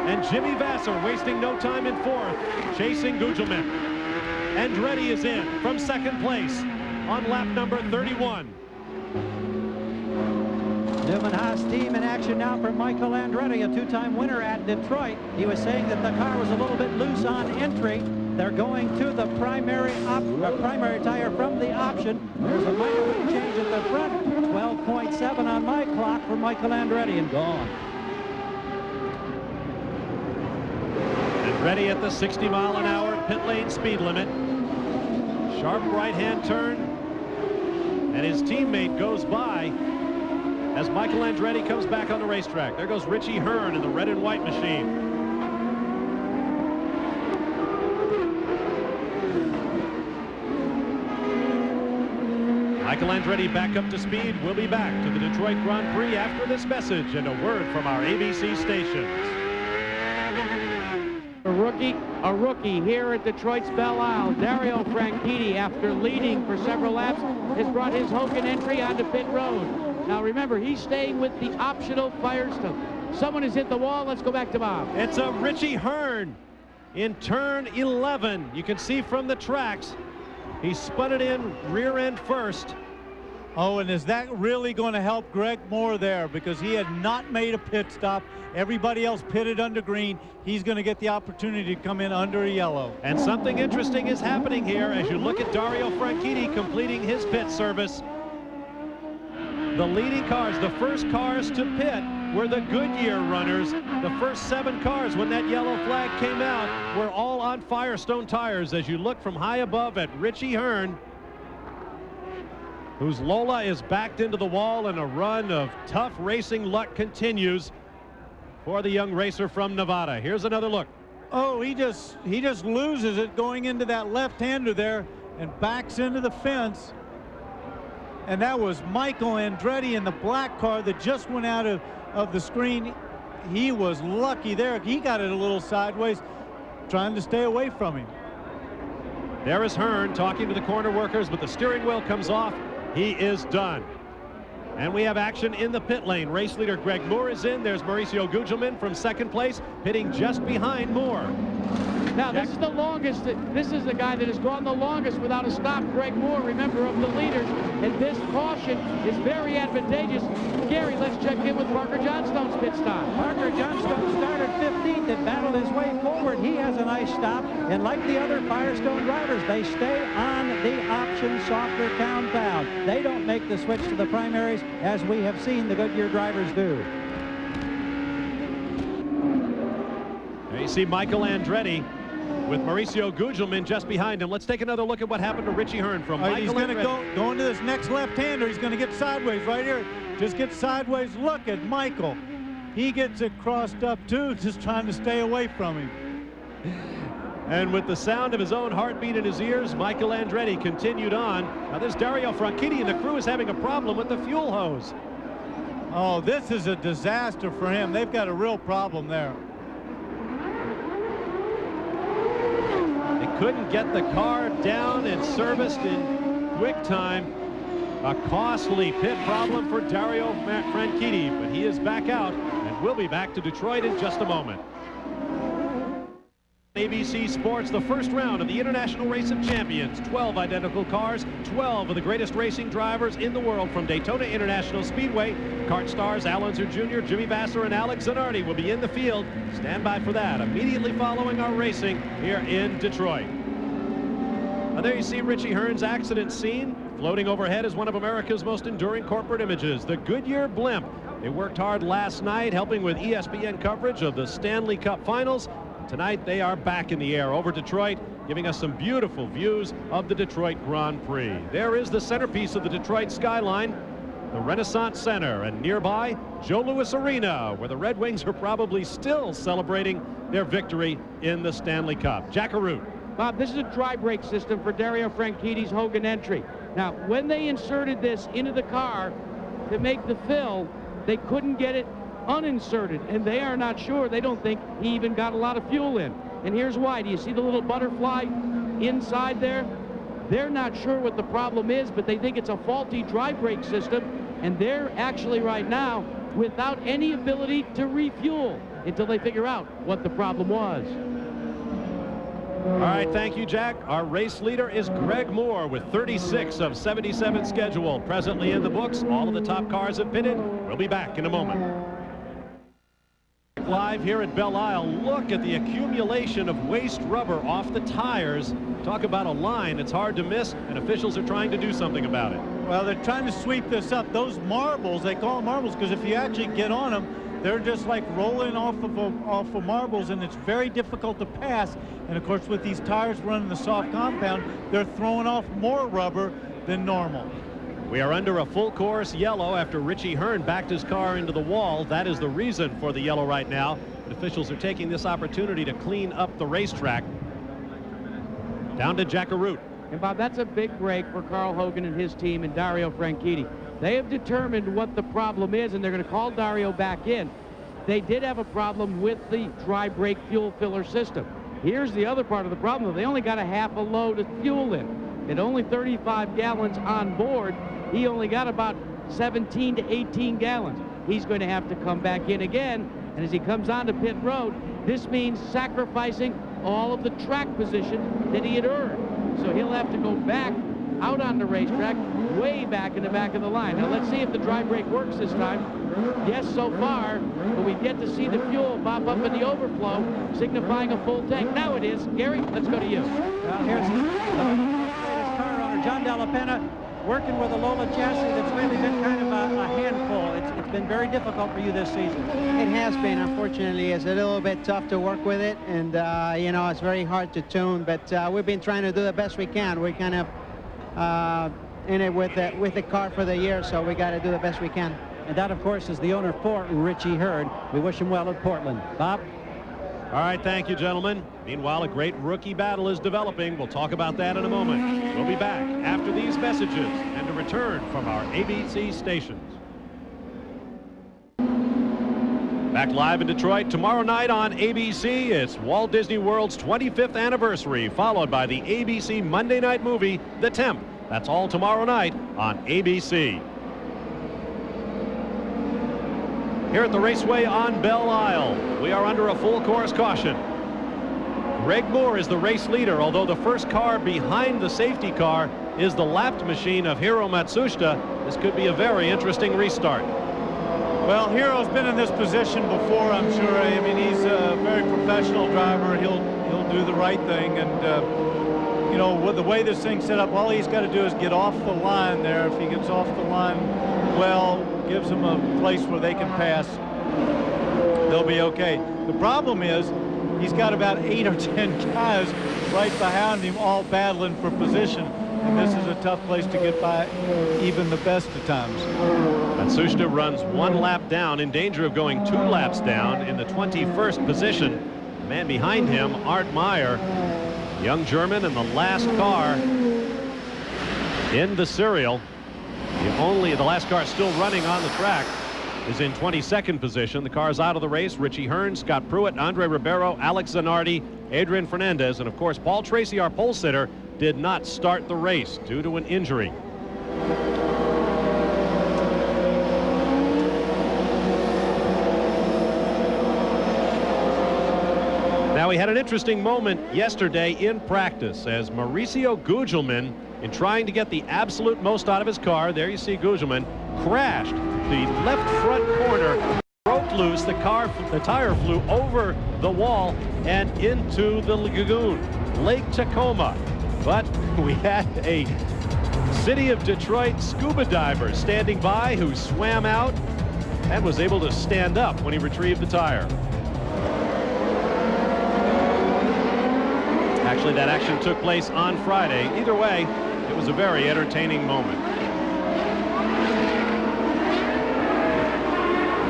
A: And Jimmy Vasser wasting no time in fourth, chasing Gugelmin. Andretti is in from second place. on lap number 31.
D: Newman Haas team in action now for Michael Andretti, a two-time winner at Detroit. He was saying that the car was a little bit loose on entry. They're going to the primary tire from the option. There's a minor wheel change at the front. 12.7 on my clock for Michael Andretti, and gone.
A: Andretti at the 60-mile-an-hour pit lane speed limit. Sharp right-hand turn, and his teammate goes by as Michael Andretti comes back on the racetrack. There goes Richie Hearn in the red and white machine. Michael Andretti back up to speed. We'll be back to the Detroit Grand Prix after this message and a word from our ABC stations.
C: A rookie here at Detroit's Belle Isle. Dario Franchitti, after leading for several laps, has brought his Hogan entry onto pit road. Now remember, he's staying with the optional Firestone. Someone has hit the wall. Let's go back to Bob.
A: It's a Richie Hearn in turn 11. You can see from the tracks, he spun it in rear end first.
B: Oh, and is that really going to help Greg Moore there? Because he had not made a pit stop. Everybody else pitted under green. He's going to get the opportunity to come in under a yellow.
A: And something interesting is happening here as you look at Dario Franchitti completing his pit service. The leading cars, the first cars to pit, were the Goodyear runners. The first 7 cars, when that yellow flag came out, were all on Firestone tires. As you look from high above at Richie Hearn, whose Lola is backed into the wall, and a run of tough racing luck continues for the young racer from Nevada. Here's another look.
B: Oh, he just loses it going into that left-hander there and backs into the fence. And that was Michael Andretti in the black car that just went out of the screen. He was lucky there. He got it a little sideways, trying to stay away from him.
A: There is Hearn talking to the corner workers, but the steering wheel comes off. He is done. And we have action in the pit lane. Race leader Greg Moore is in. There's Mauricio Gugelmin from second place, pitting just behind Moore.
C: Now, this is the longest. This is the guy that has gone the longest without a stop. Greg Moore, remember, of the leaders. And this caution is very advantageous. Gary, let's check in with Parker Johnstone's pit stop.
D: Parker Johnstone started 15th and battled his way forward. He has a nice stop. And like the other Firestone drivers, they stay on the option softer compound. They don't make the switch to the primaries, as we have seen the Goodyear drivers do.
A: There you see Michael Andretti with Mauricio Gugelmin just behind him. Let's take another look at what happened to Richie Hearn from Michael
B: He's going to
A: Andretti.
B: go into this next left-hander. He's going to get sideways right here. Just get sideways. Look at Michael. He gets it crossed up too, just trying to stay away from him.
A: And with the sound of his own heartbeat in his ears, Michael Andretti continued on. Now there's Dario Franchitti, and the crew is having a problem with the fuel hose.
B: Oh, this is a disaster for him. They've got a real problem there.
A: They couldn't get the car down and serviced in quick time. A costly pit problem for Dario Franchitti, but he is back out, and we'll be back to Detroit in just a moment. ABC Sports, the first round of the International Race of Champions. 12 identical cars, 12 of the greatest racing drivers in the world from Daytona International Speedway. Kart stars Al Unser Jr., Jimmy Vasser, and Alex Zanardi will be in the field. Stand by for that immediately following our racing here in Detroit. Now there you see Richie Hearn's accident scene. Floating overhead is one of America's most enduring corporate images, the Goodyear blimp. They worked hard last night helping with ESPN coverage of the Stanley Cup Finals. Tonight they are back in the air over Detroit, giving us some beautiful views of the Detroit Grand Prix. There is the centerpiece of the Detroit skyline, the Renaissance Center, and nearby Joe Louis Arena, where the Red Wings are probably still celebrating their victory in the Stanley Cup. Jack Arute.
C: Bob, this is a dry brake system for Dario Franchitti's Hogan entry. Now, when they inserted this into the car to make the fill, they couldn't get it uninserted, and they are not sure. They don't think he even got a lot of fuel in. And here's why. Do you see the little butterfly inside there? They're not sure what the problem is, but they think it's a faulty dry brake system, and they're actually right now without any ability to refuel until they figure out what the problem was.
A: All right, thank you, Jack. Our race leader is Greg Moore with 36 of 77 scheduled. Presently in the books, all of the top cars have pitted. We'll be back in a moment. Live here at Belle Isle, look at the accumulation of waste rubber off the tires. Talk about a line that's hard to miss, and officials are trying to do something about it.
B: Well, they're trying to sweep this up. Those marbles, they call them marbles because if you actually get on them, they're just like rolling off of marbles, and it's very difficult to pass. And of course, with these tires running the soft compound, they're throwing off more rubber than normal.
A: We are under a full course yellow after Richie Hearn backed his car into the wall. That is the reason for the yellow right now. And officials are taking this opportunity to clean up the racetrack. Down to Jack Arute.
C: And Bob, that's a big break for Carl Hogan and his team and Dario Franchitti. They have determined what the problem is, and they're going to call Dario back in. They did have a problem with the dry brake fuel filler system. Here's the other part of the problem. They only got a half a load of fuel in. At only 35 gallons on board, he only got about 17 to 18 gallons. He's going to have to come back in again, and as he comes onto pit road, this means sacrificing all of the track position that he had earned. So he'll have to go back out on the racetrack, way back in the back of the line. Now let's see if the dry brake works this time. Yes, so far, but we get to see the fuel pop up in the overflow, signifying a full tank. Now it is. Gary, let's go to you.
D: Well, here's car owner John Della Penna working with a Lola chassis that's really been kind of a handful. It's been very difficult for you this season.
J: It has been, unfortunately. It's a little bit tough to work with it, and you know, it's very hard to tune, but we've been trying to do the best we can. We're kind of in it with the car for the year, so we got to do the best we can.
D: And that, of course, is the owner for Richie Hearn. We wish him well at Portland. Bob?
A: All right, thank you, gentlemen. Meanwhile, a great rookie battle is developing. We'll talk about that in a moment. We'll be back after these messages and a return from our ABC stations. Back live in Detroit tomorrow night on ABC. It's Walt Disney World's 25th anniversary, followed by the ABC Monday night movie, The Temp. That's all tomorrow night on ABC. Here at the raceway on Belle Isle, we are under a full course caution. Greg Moore is the race leader, although the first car behind the safety car is the lapped machine of Hiro Matsushita. This could be a very interesting restart.
B: Well, Hiro's been in this position before, I'm sure. I mean, he's a very professional driver. He'll do the right thing, and you know, with the way this thing's set up, all he's got to do is get off the line there. If he gets off the line, well, gives them a place where they can pass, they'll be okay. The problem is he's got about 8 or 10 guys right behind him, all battling for position, and this is a tough place to get by even the best of times.
A: Matsushita runs 1 lap down, in danger of going 2 laps down in the 21st position. The man behind him, Art Meyer, young German, in the last car in the serial. The last car still running on the track is in 22nd position. The car's out of the race. Richie Hearn, Scott Pruitt, Andre Ribeiro, Alex Zanardi, Adrian Fernandez, and of course Paul Tracy, our pole sitter, did not start the race due to an injury. Now, we had an interesting moment yesterday in practice as Mauricio Gugelmin, in trying to get the absolute most out of his car, there you see Gugelmin, crashed the left front corner, broke loose, the tire flew over the wall and into the lagoon, Lake Tacoma. But we had a City of Detroit scuba diver standing by who swam out and was able to stand up when he retrieved the tire. Actually, that action took place on Friday. Either way, it was a very entertaining moment.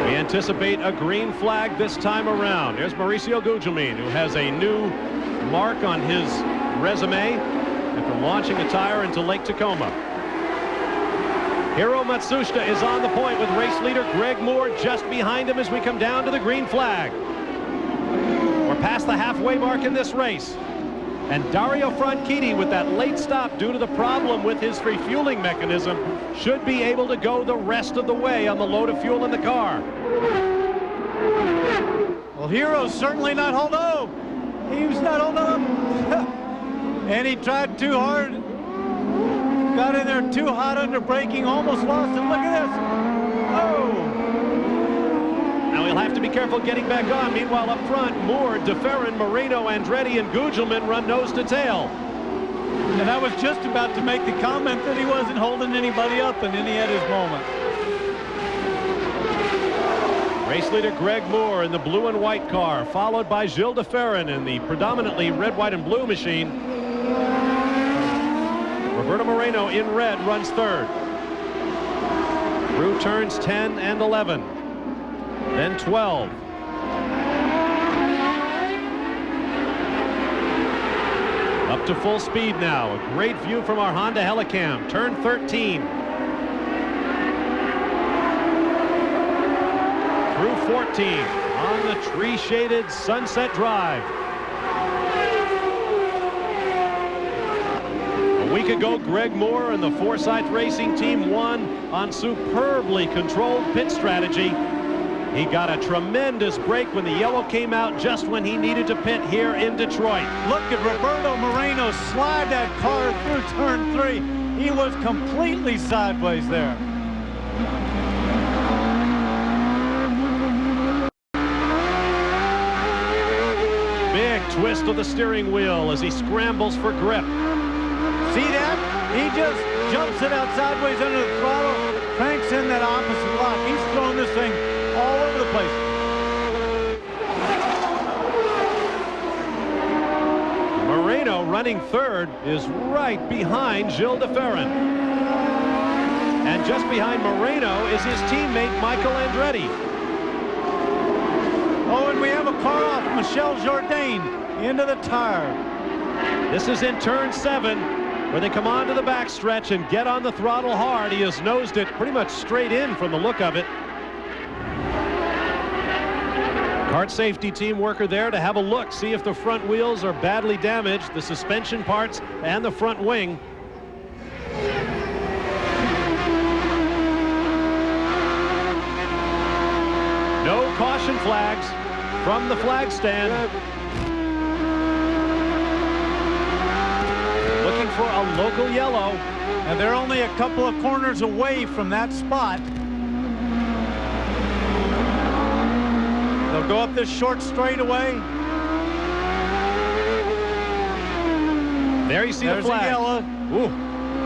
A: We anticipate a green flag this time around. There's Mauricio Gugelmin, who has a new mark on his resume after launching a tire into Lake Tacoma. Hiro Matsushita is on the point with race leader Greg Moore just behind him as we come down to the green flag. We're past the halfway mark in this race. And Dario Franchitti, with that late stop due to the problem with his refueling mechanism, should be able to go the rest of the way on the load of fuel in the car.
B: Well, Hiro's certainly not holding. Oh, He was not holding up. And he tried too hard. Got in there too hot under braking, almost lost it. Look at this. Oh!
A: Now he'll have to be careful getting back on. Meanwhile, up front, Moore, DeFerrin, Moreno, Andretti, and Gugelmin run nose to tail.
B: And I was just about to make the comment that he wasn't holding anybody up, and then he had his moment.
A: Race leader Greg Moore in the blue and white car, followed by Gilles DeFerrin in the predominantly red, white, and blue machine. Roberto Moreno in red runs third. Through turns 10 and 11. Then 12. Up to full speed now. A great view from our Honda Helicam. Turn 13. Through 14 on the tree-shaded Sunset Drive. A week ago, Greg Moore and the Forsyth Racing Team won on superbly controlled pit strategy. He got a tremendous break when the yellow came out just when he needed to pit here in Detroit.
B: Look at Roberto Moreno slide that car through turn 3. He was completely sideways there.
A: Big twist of the steering wheel as he scrambles for grip.
B: See that? He just jumps it out sideways under the throttle, cranks in that opposite lock. He's throwing this thing all over the place.
A: Moreno, running third, is right behind Gilles DeFerrin. And just behind Moreno is his teammate Michael Andretti.
B: Oh, and we have a car off. Michel Jourdain into the tire.
A: This is in turn 7, where they come onto the backstretch and get on the throttle hard. He has nosed it pretty much straight in from the look of it. Kart safety team worker there to have a look, see if the front wheels are badly damaged, the suspension parts and the front wing. No caution flags from the flag stand. Looking for a local yellow.
B: And they're only a couple of corners away from that spot. They'll go up this short straightaway.
A: There you see
B: There's
A: the flag.
B: A yellow.
A: Ooh.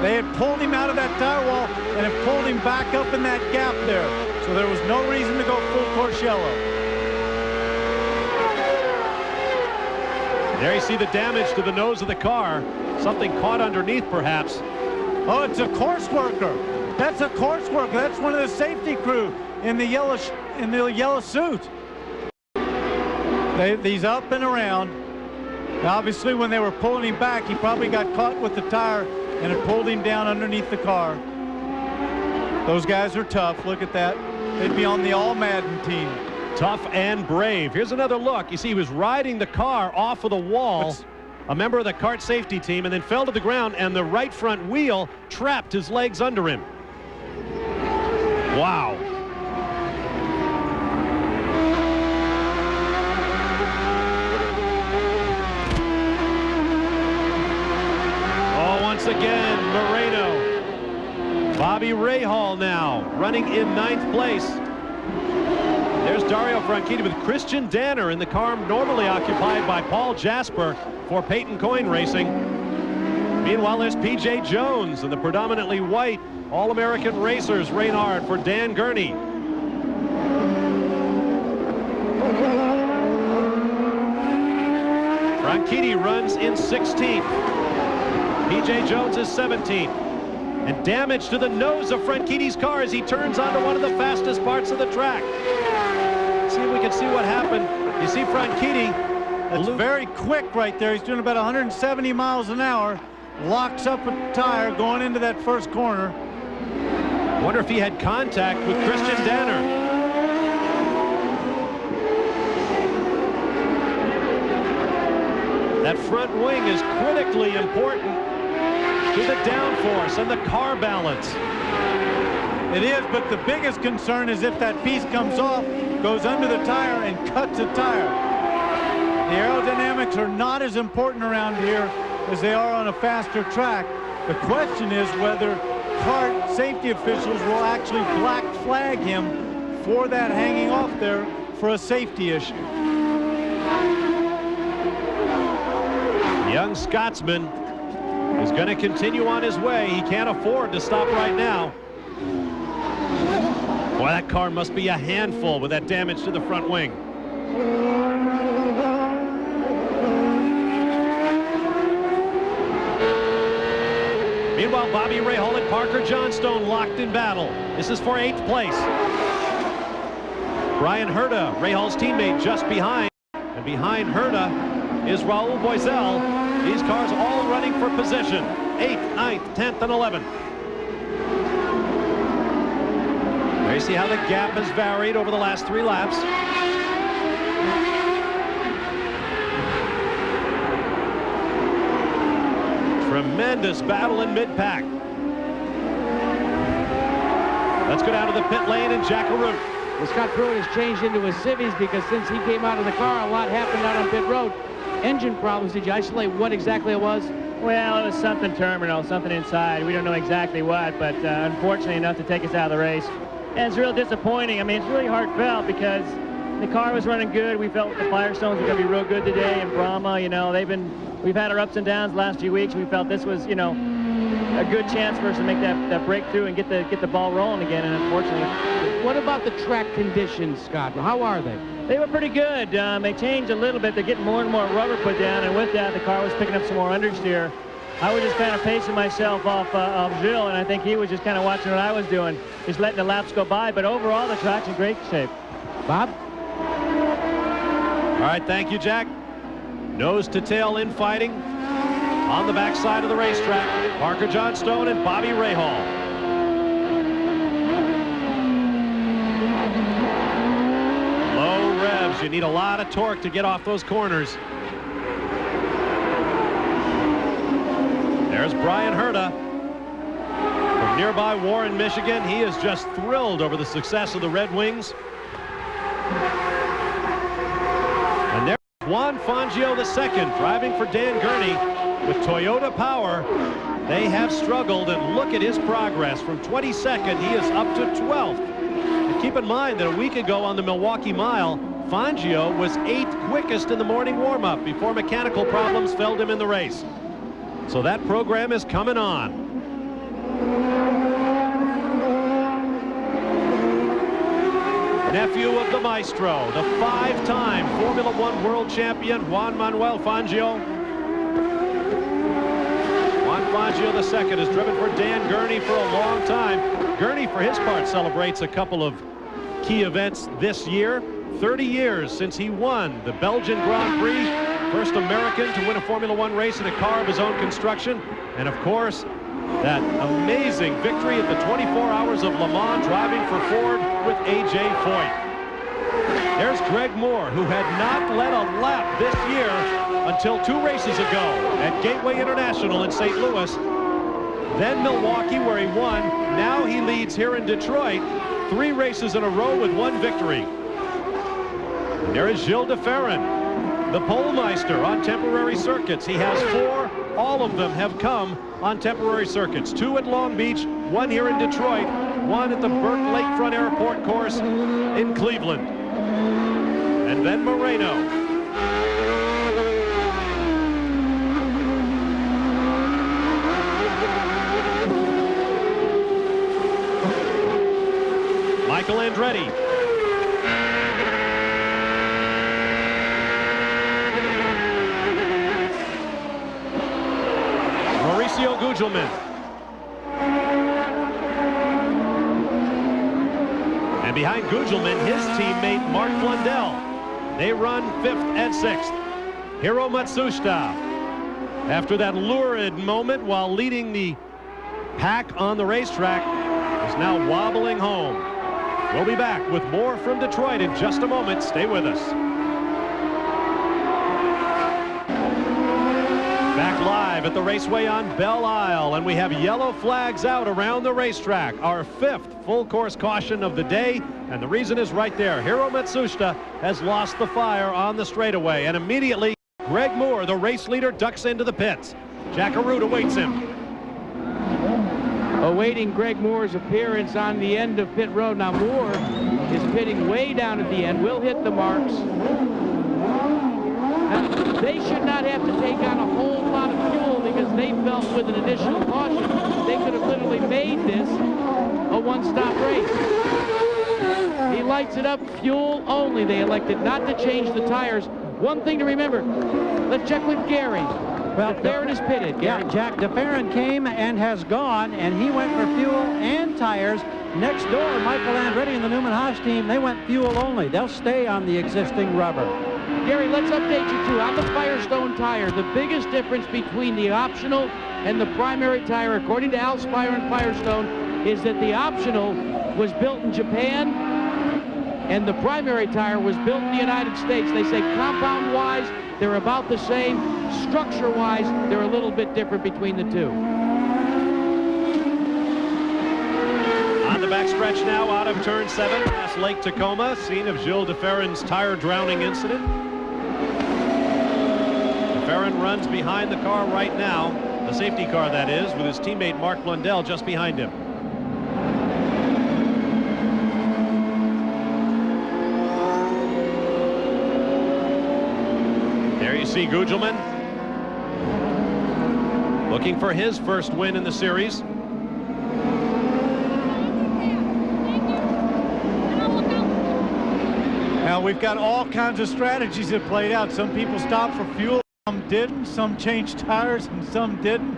B: They had pulled him out of that tire wall and have pulled him back up in that gap there. So there was no reason to go full course yellow.
A: There you see the damage to the nose of the car. Something caught underneath, perhaps.
B: Oh, it's a course worker. That's a course worker. That's one of the safety crew in the yellow suit. He's up and around. Now, obviously, when they were pulling him back, he probably got caught with the tire and it pulled him down underneath the car. Those guys are tough. Look at that. They'd be on the All-Madden team.
A: Tough and brave. Here's another look. You see, he was riding the car off of the wall, a member of the kart safety team, and then fell to the ground, and the right front wheel trapped his legs under him. Wow. Oh, once again, Moreno. Bobby Rahal now running in 9th place. There's Dario Franchitti with Christian Danner in the car normally occupied by Paul Jasper for Peyton Coyne Racing. Meanwhile, there's P.J. Jones and the predominantly white All-American Racers Reynard for Dan Gurney. Franchitti runs in 16th. P.J. Jones is 17th. And damage to the nose of Franchitti's car as he turns onto one of the fastest parts of the track. See if we can see what happened. You see Franchitti.
B: That's very quick right there. He's doing about 170 miles an hour. Locks up a tire going into that first corner.
A: Wonder if he had contact with Christian Danner. That front wing is critically important to the downforce and the car balance.
B: It is, but the biggest concern is if that piece comes off, goes under the tire and cuts the tire. The aerodynamics are not as important around here as they are on a faster track. The question is whether kart safety officials will actually black flag him for that hanging off there for a safety issue.
A: The young Scotsman is going to continue on his way. He can't afford to stop right now. Boy, that car must be a handful with that damage to the front wing. Meanwhile, Bobby Rahal and Parker Johnstone locked in battle. This is for 8th place. Brian Herta, Rahal's teammate, just behind. And behind Herta is Raul Boesel. These cars all running for position. 8th, 9th, 10th, and 11th. There you see how the gap has varied over the last 3 laps. Tremendous battle in mid-pack. Let's go down to the pit lane and Jack Arute.
C: Well, Scott Pruitt has changed into his civvies because since he came out of the car, a lot happened out on pit road. Engine problems. Did you isolate what exactly it was?
K: Well, it was something terminal, something inside. We don't know exactly what, but unfortunately enough to take us out of the race. And it's real disappointing. I mean, it's really heartfelt because the car was running good. We felt the Firestones were going to be real good today, and Brahma, you know, we've had our ups and downs the last few weeks. We felt this was, you know, a good chance for us to make that breakthrough and get the ball rolling again, and unfortunately.
C: What about the track conditions, Scott? How are they?
K: They were pretty good. They changed a little bit. They're getting more and more rubber put down, and with that, the car was picking up some more understeer. I was just kind of pacing myself off Gilles, and I think he was just kind of watching what I was doing, just letting the laps go by. But overall, the track's in great shape.
C: Bob?
A: All right, thank you, Jack. Nose-to-tail infighting on the backside of the racetrack. Parker Johnstone and Bobby Rahal. Low revs. You need a lot of torque to get off those corners. There's Brian Herta from nearby Warren, Michigan. He is just thrilled over the success of the Red Wings. And there's Juan Fangio II driving for Dan Gurney with Toyota Power. They have struggled, and look at his progress. From 22nd, he is up to 12th. And keep in mind that a week ago on the Milwaukee Mile, Fangio was 8th quickest in the morning warm-up before mechanical problems felled him in the race. So that program is coming on. Nephew of the maestro, the 5-time Formula One world champion, Juan Manuel Fangio. Juan Fangio II has driven for Dan Gurney for a long time. Gurney, for his part, celebrates a couple of key events this year. 30 years since he won the Belgian Grand Prix, first American to win a Formula One race in a car of his own construction. And of course, that amazing victory at the 24 Hours of Le Mans driving for Ford with A.J. Foyt. There's Greg Moore, who had not led a lap this year until 2 races ago at Gateway International in St. Louis. Then Milwaukee, where he won. Now he leads here in Detroit, 3 races in a row with 1 victory. And there is Gilles de Ferran, the pole meister on temporary circuits. He has 4. All of them have come on temporary circuits. 2 at Long Beach, 1 here in Detroit, 1 at the Burke Lakefront Airport course in Cleveland. And then Moreno. Michael Andretti. Mauricio Gugelmin. And behind Gugelmin, his teammate Mark Blundell. They run 5th and 6th. Hiro Matsushita, after that lurid moment while leading the pack on the racetrack, is now wobbling home. We'll be back with more from Detroit in just a moment. Stay with us. Back live live at the Raceway on Belle Isle, and we have yellow flags out around the racetrack. Our 5th full course caution of the day, and the reason is right there. Hiro Matsushita has lost the fire on the straightaway, and immediately Greg Moore, the race leader, ducks into the pits. Jack Arute awaits him.
C: Awaiting Greg Moore's appearance on the end of pit road. Now Moore is pitting way down at the end, will hit the marks. Now, they should not have to take on a whole lot of fuel because they felt with an additional caution they could have literally made this a one-stop race. He lights it up, fuel only. They elected not to change the tires. One thing to remember, let's check with Gary. Well, DeFerrin is pitted.
D: Yeah, Jack DeFerrin came and has gone, and he went for fuel and tires. Next door, Michael Andretti and the Newman Haas team, they went fuel only. They'll stay on the existing rubber.
C: Gary, let's update you too. On the Firestone tire, the biggest difference between the optional and the primary tire, according to Al Spire and Firestone, is that the optional was built in Japan and the primary tire was built in the United States. They say compound-wise, they're about the same. Structure-wise, they're a little bit different between the two.
A: On the backstretch now, out of turn 7, past Lake Tacoma, scene of Gilles DeFerrin's tire drowning incident. DeFerrin runs behind the car right now, the safety car that is, with his teammate Mark Blundell just behind him. There you see Gugelmin looking for his first win in the series.
B: Now we've got all kinds of strategies that played out. Some people stopped for fuel, some didn't, some changed tires, and some didn't.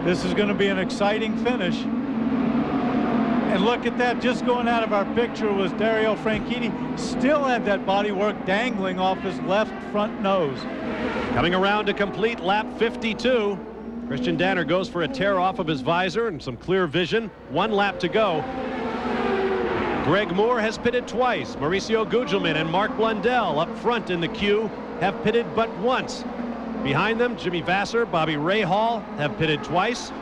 B: This is going to be an exciting finish. And look at that, just going out of our picture was Dario Franchitti. Still had that bodywork dangling off his left front nose.
A: Coming around to complete lap 52. Christian Danner goes for a tear off of his visor and some clear vision. 1 lap to go. Greg Moore has pitted twice. Mauricio Gugelmin and Mark Blundell up front in the queue have pitted but once. Behind them, Jimmy Vasser, Bobby Rahal have pitted twice.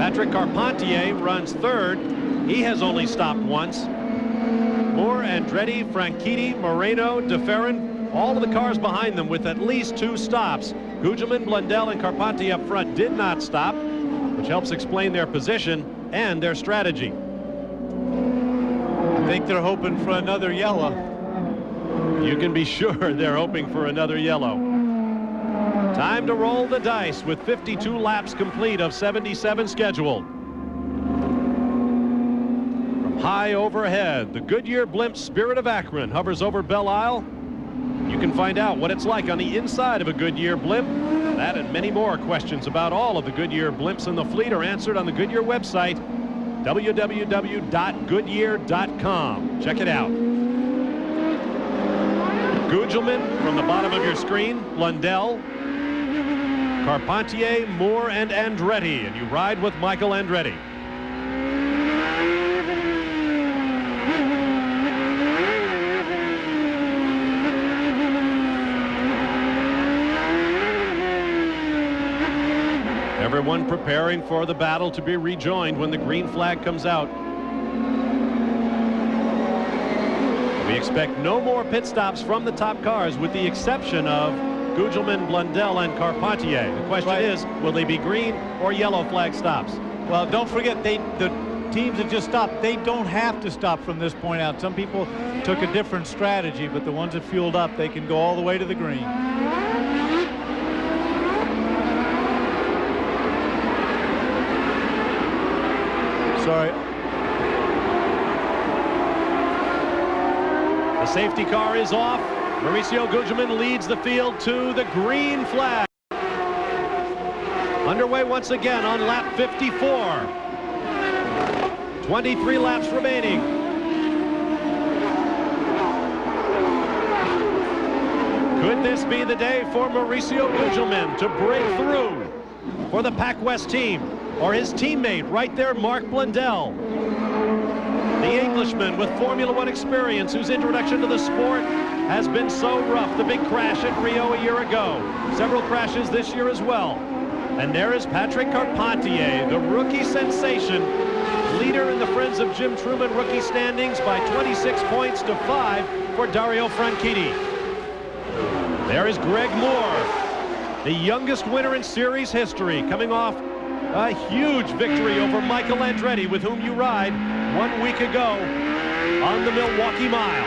A: Patrick Carpentier runs 3rd. He has only stopped once. Moore, Andretti, Franchitti, Moreno, DeFerrin, all of the cars behind them with at least 2 stops. Gugelmin, Blundell, and Carpentier up front did not stop, which helps explain their position and their strategy.
B: I think they're hoping for another yellow.
A: You can be sure they're hoping for another yellow. Time to roll the dice with 52 laps complete of 77 scheduled. From high overhead, the Goodyear blimp Spirit of Akron hovers over Belle Isle. You can find out what it's like on the inside of a Goodyear blimp. That and many more questions about all of the Goodyear blimps in the fleet are answered on the Goodyear website, www.goodyear.com. Check it out. Gugelmin from the bottom of your screen, Blundell, Carpentier, Moore, and Andretti, and you ride with Michael Andretti. Everyone preparing for the battle to be rejoined when the green flag comes out. We expect no more pit stops from the top cars with the exception of Gugelmin, Blundell, and Carpentier. The question is, will they be green or yellow flag stops?
B: Well, don't forget, the teams that just stopped, they don't have to stop from this point out. Some people took a different strategy, but the ones that fueled up, they can go all the way to the green. Sorry.
A: The safety car is off. Mauricio Gugelmin leads the field to the green flag. Underway once again on lap 54. 23 laps remaining. Could this be the day for Mauricio Gugelmin to break through for the Pac West team, or his teammate right there, Mark Blundell? The Englishman with Formula One experience, whose introduction to the sport has been so rough. The big crash at Rio a year ago. Several crashes this year as well. And there is Patrick Carpentier, the rookie sensation, leader in the Friends of Jim Truman rookie standings by 26 points to 5 for Dario Franchitti. There is Greg Moore, the youngest winner in series history, coming off a huge victory over Michael Andretti, with whom you ride 1 week ago on the Milwaukee Mile.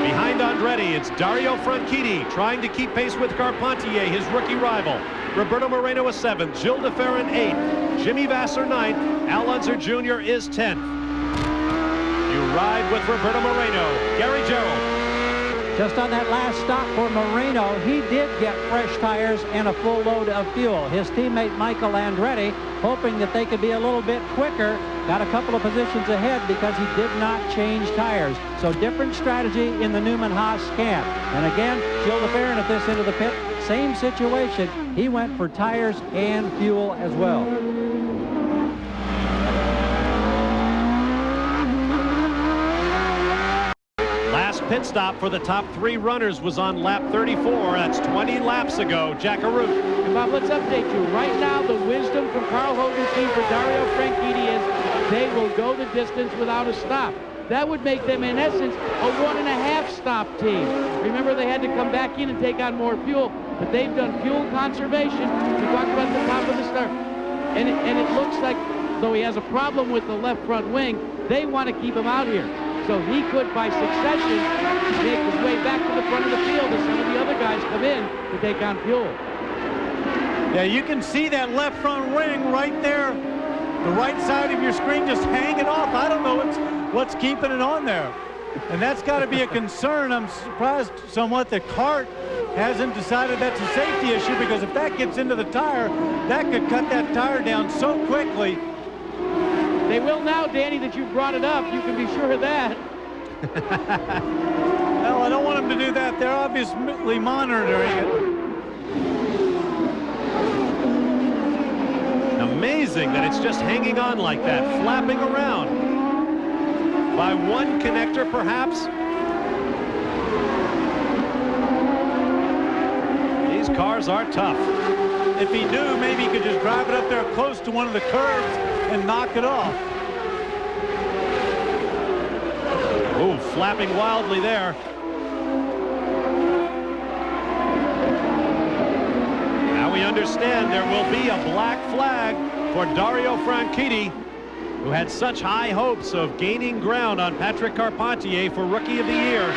A: Behind Andretti, it's Dario Franchitti trying to keep pace with Carpentier, his rookie rival. Roberto Moreno is 7th, Gilles de Ferran 8th, Jimmy Vasser 9th, Al Unser Jr. is 10th. You ride with Roberto Moreno, Gary Gerould.
D: Just on that last stop for Moreno, he did get fresh tires and a full load of fuel. His teammate Michael Andretti, hoping that they could be a little bit quicker, got a couple of positions ahead because he did not change tires. So different strategy in the Newman-Haas camp. And again, Gilles de Ferran at this end of the pit, same situation. He went for tires and fuel as well.
A: Last pit stop for the top 3 runners was on lap 34. That's 20 laps ago. Jack Arute.
C: And Bob, let's update you. Right now, the wisdom from Carl Hogan's team for Dario Franchitti is they will go the distance without a stop. That would make them, in essence, a 1.5 stop team. Remember, they had to come back in and take on more fuel, but they've done fuel conservation. We talked about the top of the start. And it looks like, though he has a problem with the left front wing, they want to keep him out here. So he could, by succession, make his way back to the front of the field as some of the other guys come in to take on fuel.
B: Yeah, you can see that left front wing right there, the right side of your screen just hanging off. I don't know what's keeping it on there. And that's got to be a concern. I'm surprised somewhat that CART hasn't decided that's a safety issue, because if that gets into the tire, that could cut that tire down so quickly.
C: They will now, Danny, that you brought it up. You can be sure of that.
B: Well, I don't want them to do that. They're obviously monitoring it.
A: Amazing that it's just hanging on like that, flapping around. By one connector, perhaps. These cars are tough.
B: If he knew, maybe he could just drive it up there close to one of the curves and knock it off.
A: Ooh, flapping wildly there. Now we understand there will be a black flag for Dario Franchitti, who had such high hopes of gaining ground on Patrick Carpentier for Rookie of the Year.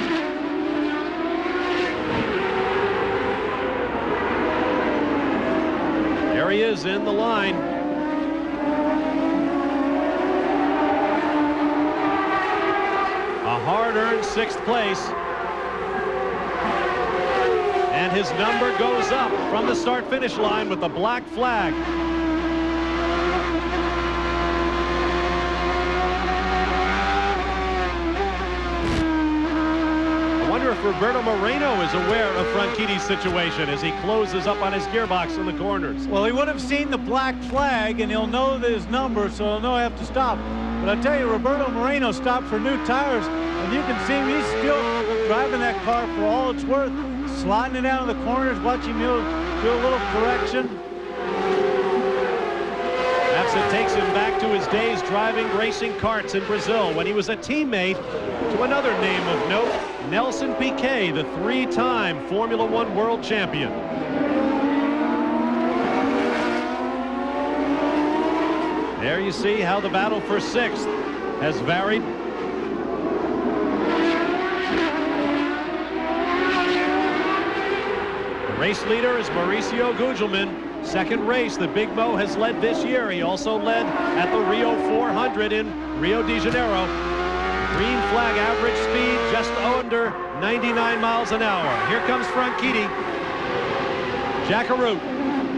A: There he is in the line. A hard-earned 6th place. And his number goes up from the start-finish line with the black flag. I wonder if Roberto Moreno is aware of Franchitti's situation as he closes up on his gearbox in the corners.
B: Well, he would have seen the black flag, and he'll know his number, so he'll know he have to stop. But I tell you, Roberto Moreno stopped for new tires, and you can see him, he's still driving that car for all it's worth, sliding it down in the corners, watching him do a little correction.
A: Perhaps it takes him back to his days driving racing karts in Brazil when he was a teammate to another name of note, Nelson Piquet, the 3-time Formula One world champion. There you see how the battle for 6th has varied. The race leader is Mauricio Gugelmin. 2nd race that Big Mo has led this year. He also led at the Rio 400 in Rio de Janeiro. Green flag average speed just under 99 miles an hour. Here comes Franchitti. Jack Arute.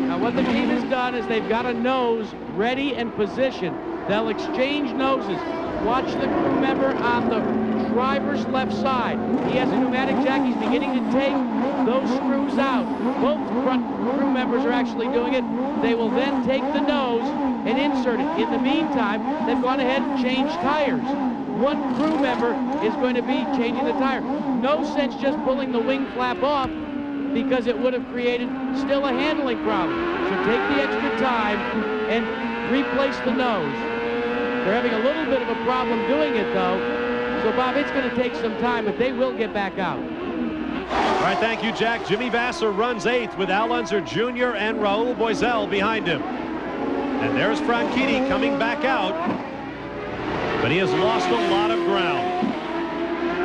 C: Now what the team has done is they've got a nose ready and positioned. They'll exchange noses. Watch the crew member on the driver's left side. He has a pneumatic jack. He's beginning to take those screws out. Both front crew members are actually doing it. They will then take the nose and insert it. In the meantime, they've gone ahead and changed tires. one crew member is going to be changing the tire. No sense just pulling the wing flap off because it would have created still a handling problem. So take the extra time and replace the nose. They're having a little bit of a problem doing it, though. So, Bob, it's going to take some time, but they will get back out.
A: All right, thank you, Jack. Jimmy Vasser runs 8th with Al Unser Jr. and Raul Boesel behind him. And there's Franchitti coming back out, but he has lost a lot of ground.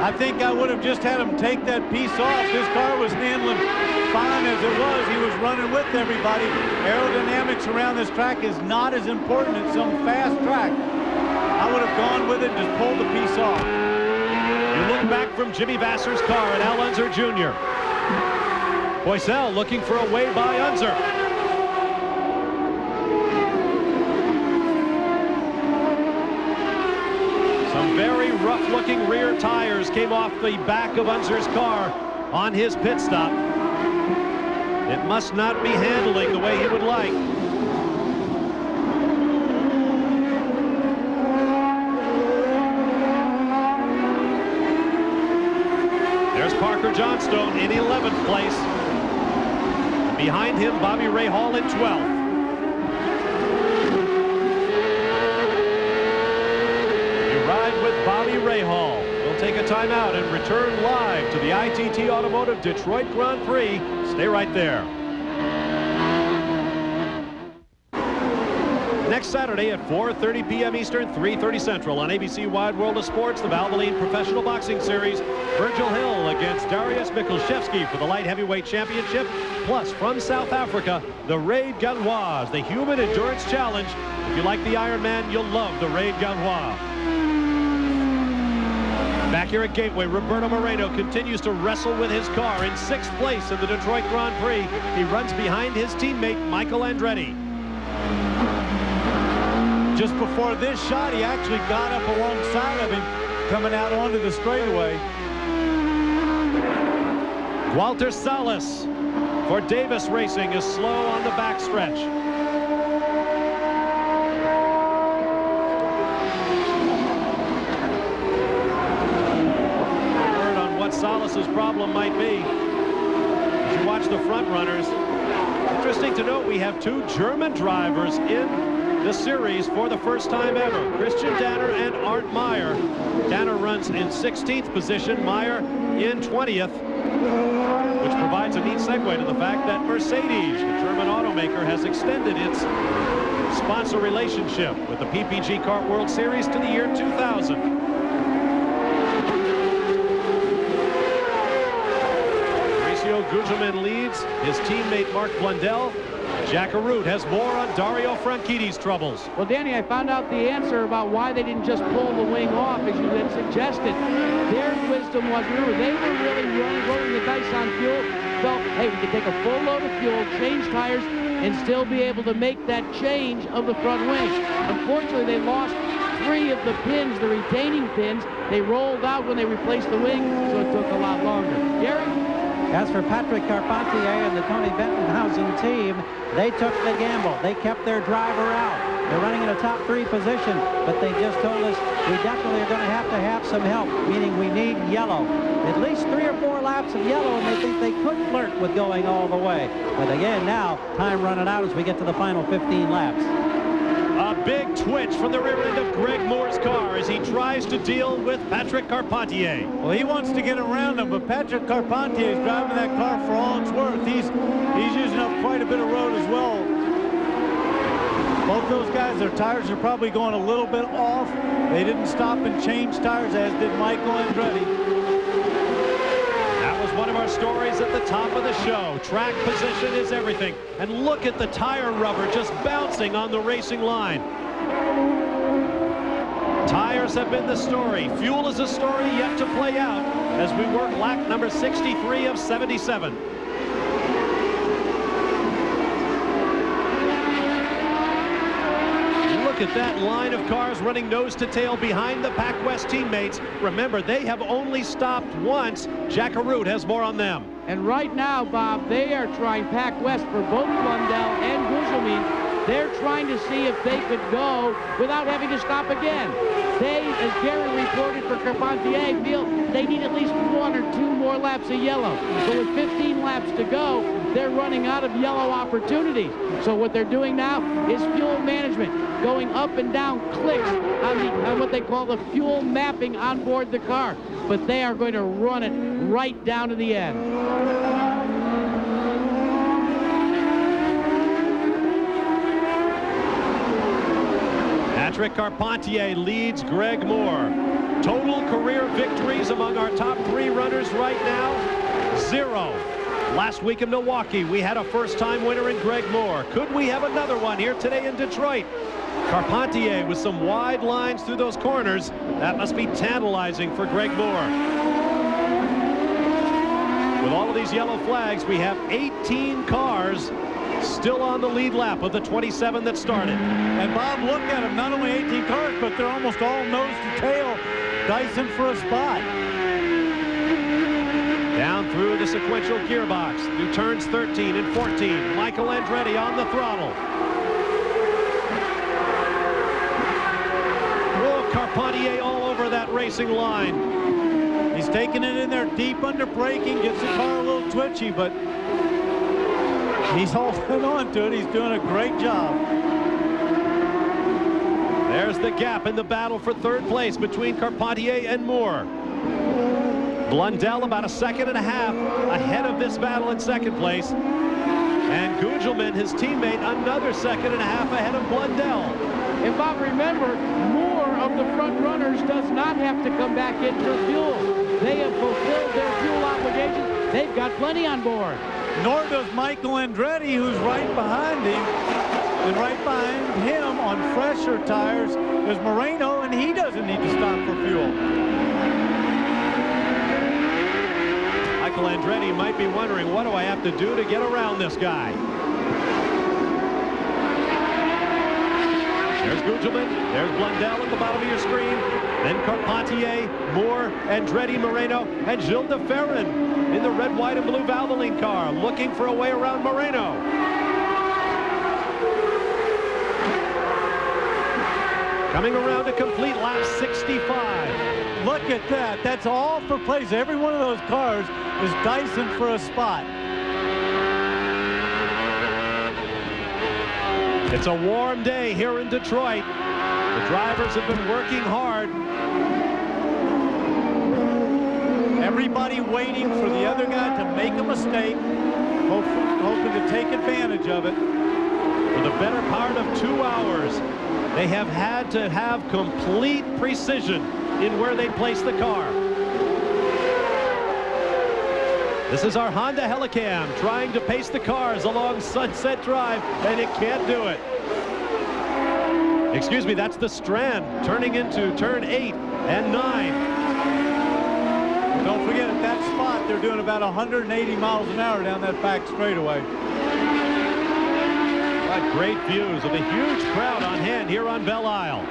L: I think I would have just had him take that piece off. His car was handling fine as it was. He was running with everybody. Aerodynamics around this track is not as important as some fast track. I would have gone with it and just pulled the piece off.
A: You look back from Jimmy Vasser's car at Al Unser Jr. Boesel looking for a way by Unser. Some very rough-looking rear tires came off the back of Unser's car on his pit stop. It must not be handling the way he would like. There's Parker Johnstone in 11th place. Behind him, Bobby Rahal in 12th. Bobby Rahal will take a timeout and return live to the ITT Automotive Detroit Grand Prix. Stay right there. Next Saturday at 4:30 p.m. Eastern, 3:30 Central on ABC Wide World of Sports, the Valvoline Professional Boxing Series. Virgil Hill against Darius Mikulszewski for the light heavyweight championship. Plus, from South Africa, the Raid Ganoise, the Human Endurance Challenge. If you like the Ironman, you'll love the Raid Ganoise. Back here at Gateway, Roberto Moreno continues to wrestle with his car in 6th place in the Detroit Grand Prix. He runs behind his teammate, Michael Andretti.
L: Just before this shot, he actually got up alongside of him, coming out onto the straightaway.
A: Walter Salas for Davis Racing is slow on the backstretch. Salas's problem might be, as you watch the front runners. Interesting to note, we have 2 German drivers in the series for the first time ever. Christian Danner and Arndt Meyer. Danner runs in 16th position, Meyer in 20th, which provides a neat segue to the fact that Mercedes, the German automaker, has extended its sponsor relationship with the PPG Kart World Series to the year 2000. Gugelmin leads his teammate Mark Blundell. Jack Arute has more on Dario Franchitti's troubles.
C: Well, Danny, I found out the answer about why they didn't just pull the wing off, as you had suggested. Their wisdom was, remember, they were really rolling the dice on fuel. Felt, hey, we can take a full load of fuel, change tires, and still be able to make that change of the front wing. Unfortunately, they lost 3 of the pins, the retaining pins. They rolled out when they replaced the wing, so it took a lot longer. Gary?
D: As for Patrick Carpentier and the Tony Bettenhausen team, they took the gamble. They kept their driver out. They're running in a top 3 position, but they just told us we definitely are going to have some help, meaning we need yellow. At least 3 or 4 laps of yellow, and they think they could flirt with going all the way. But again, now, time running out as we get to the final 15 laps.
A: A big twitch from the rear end of Greg Moore's car as he tries to deal with Patrick Carpentier.
L: Well, he wants to get around him, but Patrick Carpentier is driving that car for all it's worth. He's using up quite a bit of road as well. Both those guys, their tires are probably going a little bit off. They didn't stop and change tires, as did Michael Andretti.
A: One of our stories at the top of the show. Track position is everything. And look at the tire rubber just bouncing on the racing line. Tires have been the story. Fuel is a story yet to play out as we work lap number 63 of 77. Look at that line of cars running nose to tail behind the Pac West teammates. Remember, they have only stopped once. Jack Arute has more on them.
C: And right now, Bob, they are trying, Pac West, for both Blundell and Gugelmin, they're trying to see if they could go without having to stop again. They, as Gary reported for Carpentier, feel they need at least 1 or 2 more laps of yellow. But with 15 laps to go, they're running out of yellow opportunities. So what they're doing now is fuel management, going up and down clicks on what they call the fuel mapping on board the car. But they are going to run it right down to the end.
A: Patrick Carpentier leads Greg Moore. Total career victories among our top 3 runners right now, 0. Last week in Milwaukee, we had a first-time winner in Greg Moore. Could we have another one here today in Detroit? Carpentier with some wide lines through those corners. That must be tantalizing for Greg Moore. With all of these yellow flags, we have 18 cars still on the lead lap of the 27 that started.
L: And Bob, look at them. Not only 18 cars, but they're almost all nose to tail. Dyson for a spot.
A: Down through the sequential gearbox, through turns 13 and 14. Michael Andretti on the throttle. Oh, Carpentier all over that racing line.
L: He's taking it in there deep under braking, gets the car a little twitchy, but he's holding on to it. He's doing a great job.
A: There's the gap in the battle for third place between Carpentier and Moore. Blundell about 1.5 seconds ahead of this battle in second place. And Gugelmin, his teammate, another 1.5 seconds ahead of Blundell.
C: And Bob, remember, Moore of the front runners does not have to come back in for fuel. They have fulfilled their fuel obligations. They've got plenty on board.
L: Nor does Michael Andretti, who's right behind him. And right behind him on fresher tires is Moreno, and he doesn't need to stop for fuel.
A: Michael Andretti might be wondering, what do I have to do to get around this guy? There's Gugelmin, there's Blundell at the bottom of your screen, then Carpentier, Moore, Andretti, Moreno, and Gilles de Ferran in the red, white, and blue Valvoline car, looking for a way around Moreno. Coming around to complete lap 65.
L: Look at that. That's all for place. Every one of those cars is Dyson for a spot.
A: It's a warm day here in Detroit. The drivers have been working hard.
L: Everybody waiting for the other guy to make a mistake, hoping to take advantage of it.
A: For the better part of 2 hours, they have had to have complete precision in where they place the car. This is our Honda Helicam trying to pace the cars along Sunset Drive, and it can't do it. Excuse me, that's the Strand turning into turn 8 and 9.
L: Don't forget, at that spot, they're doing about 180 miles an hour down that back straightaway.
A: What great views of a huge crowd on hand here on Belle Isle.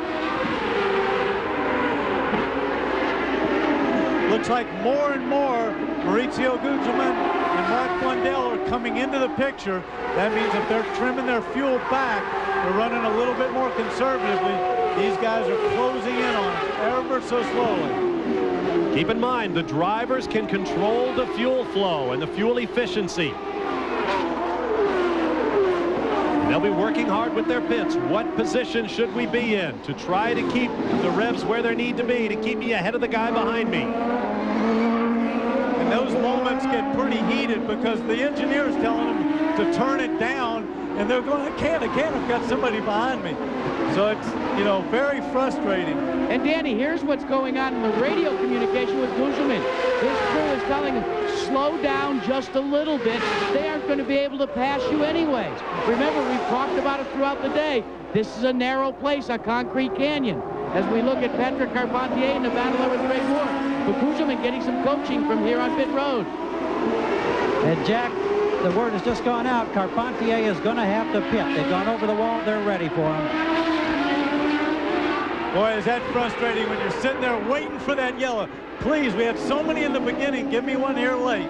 L: Looks like more and more Maurizio Gugelmin and Mark Blundell are coming into the picture. That means if they're trimming their fuel back, they're running a little bit more conservatively. These guys are closing in on it ever so slowly.
A: Keep in mind, the drivers can control the fuel flow and the fuel efficiency. And they'll be working hard with their pits. What position should we be in to try to keep the revs where they need to be to keep me ahead of the guy behind me?
L: And those moments get pretty heated because the engineer's telling them to turn it down, and they're going, I can't, I've got somebody behind me. So it's, you know, very frustrating.
C: And Danny, here's what's going on in the radio communication with Gugelmin. His crew is telling him, slow down just a little bit. They aren't going to be able to pass you anyways. Remember, we've talked about it throughout the day. This is a narrow place, a concrete canyon. As we look at Patrick Carpentier in the battle over Greg Moore. But Gugelmin getting some coaching from here on pit road.
D: And Jack, the word has just gone out. Carpentier is going to have to pit. They've gone over the wall. They're ready for him.
L: Boy, is that frustrating when you're sitting there waiting for that yellow. Please, we had so many in the beginning. Give me one here late.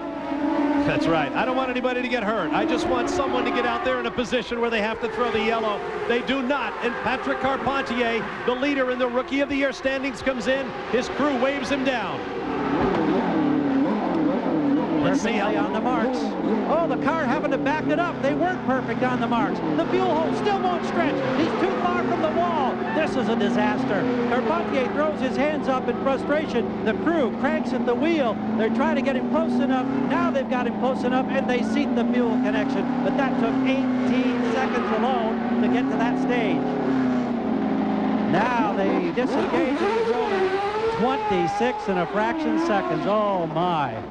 A: That's right. I don't want anybody to get hurt. I just want someone to get out there in a position where they have to throw the yellow. They do not. And Patrick Carpentier, the leader in the Rookie of the Year standings, comes in. His crew waves him down. Let's see how
D: on the marks. Oh, the car having to back it up. They weren't perfect on the marks. The fuel hole still won't stretch. He's too far from the wall. This is a disaster. Carpentier throws his hands up in frustration. The crew cranks at the wheel. They're trying to get him close enough. Now they've got him close enough, and they seat the fuel connection. But that took 18 seconds alone to get to that stage. Now they disengage and he's rolling 26 and a fraction seconds. Oh, my.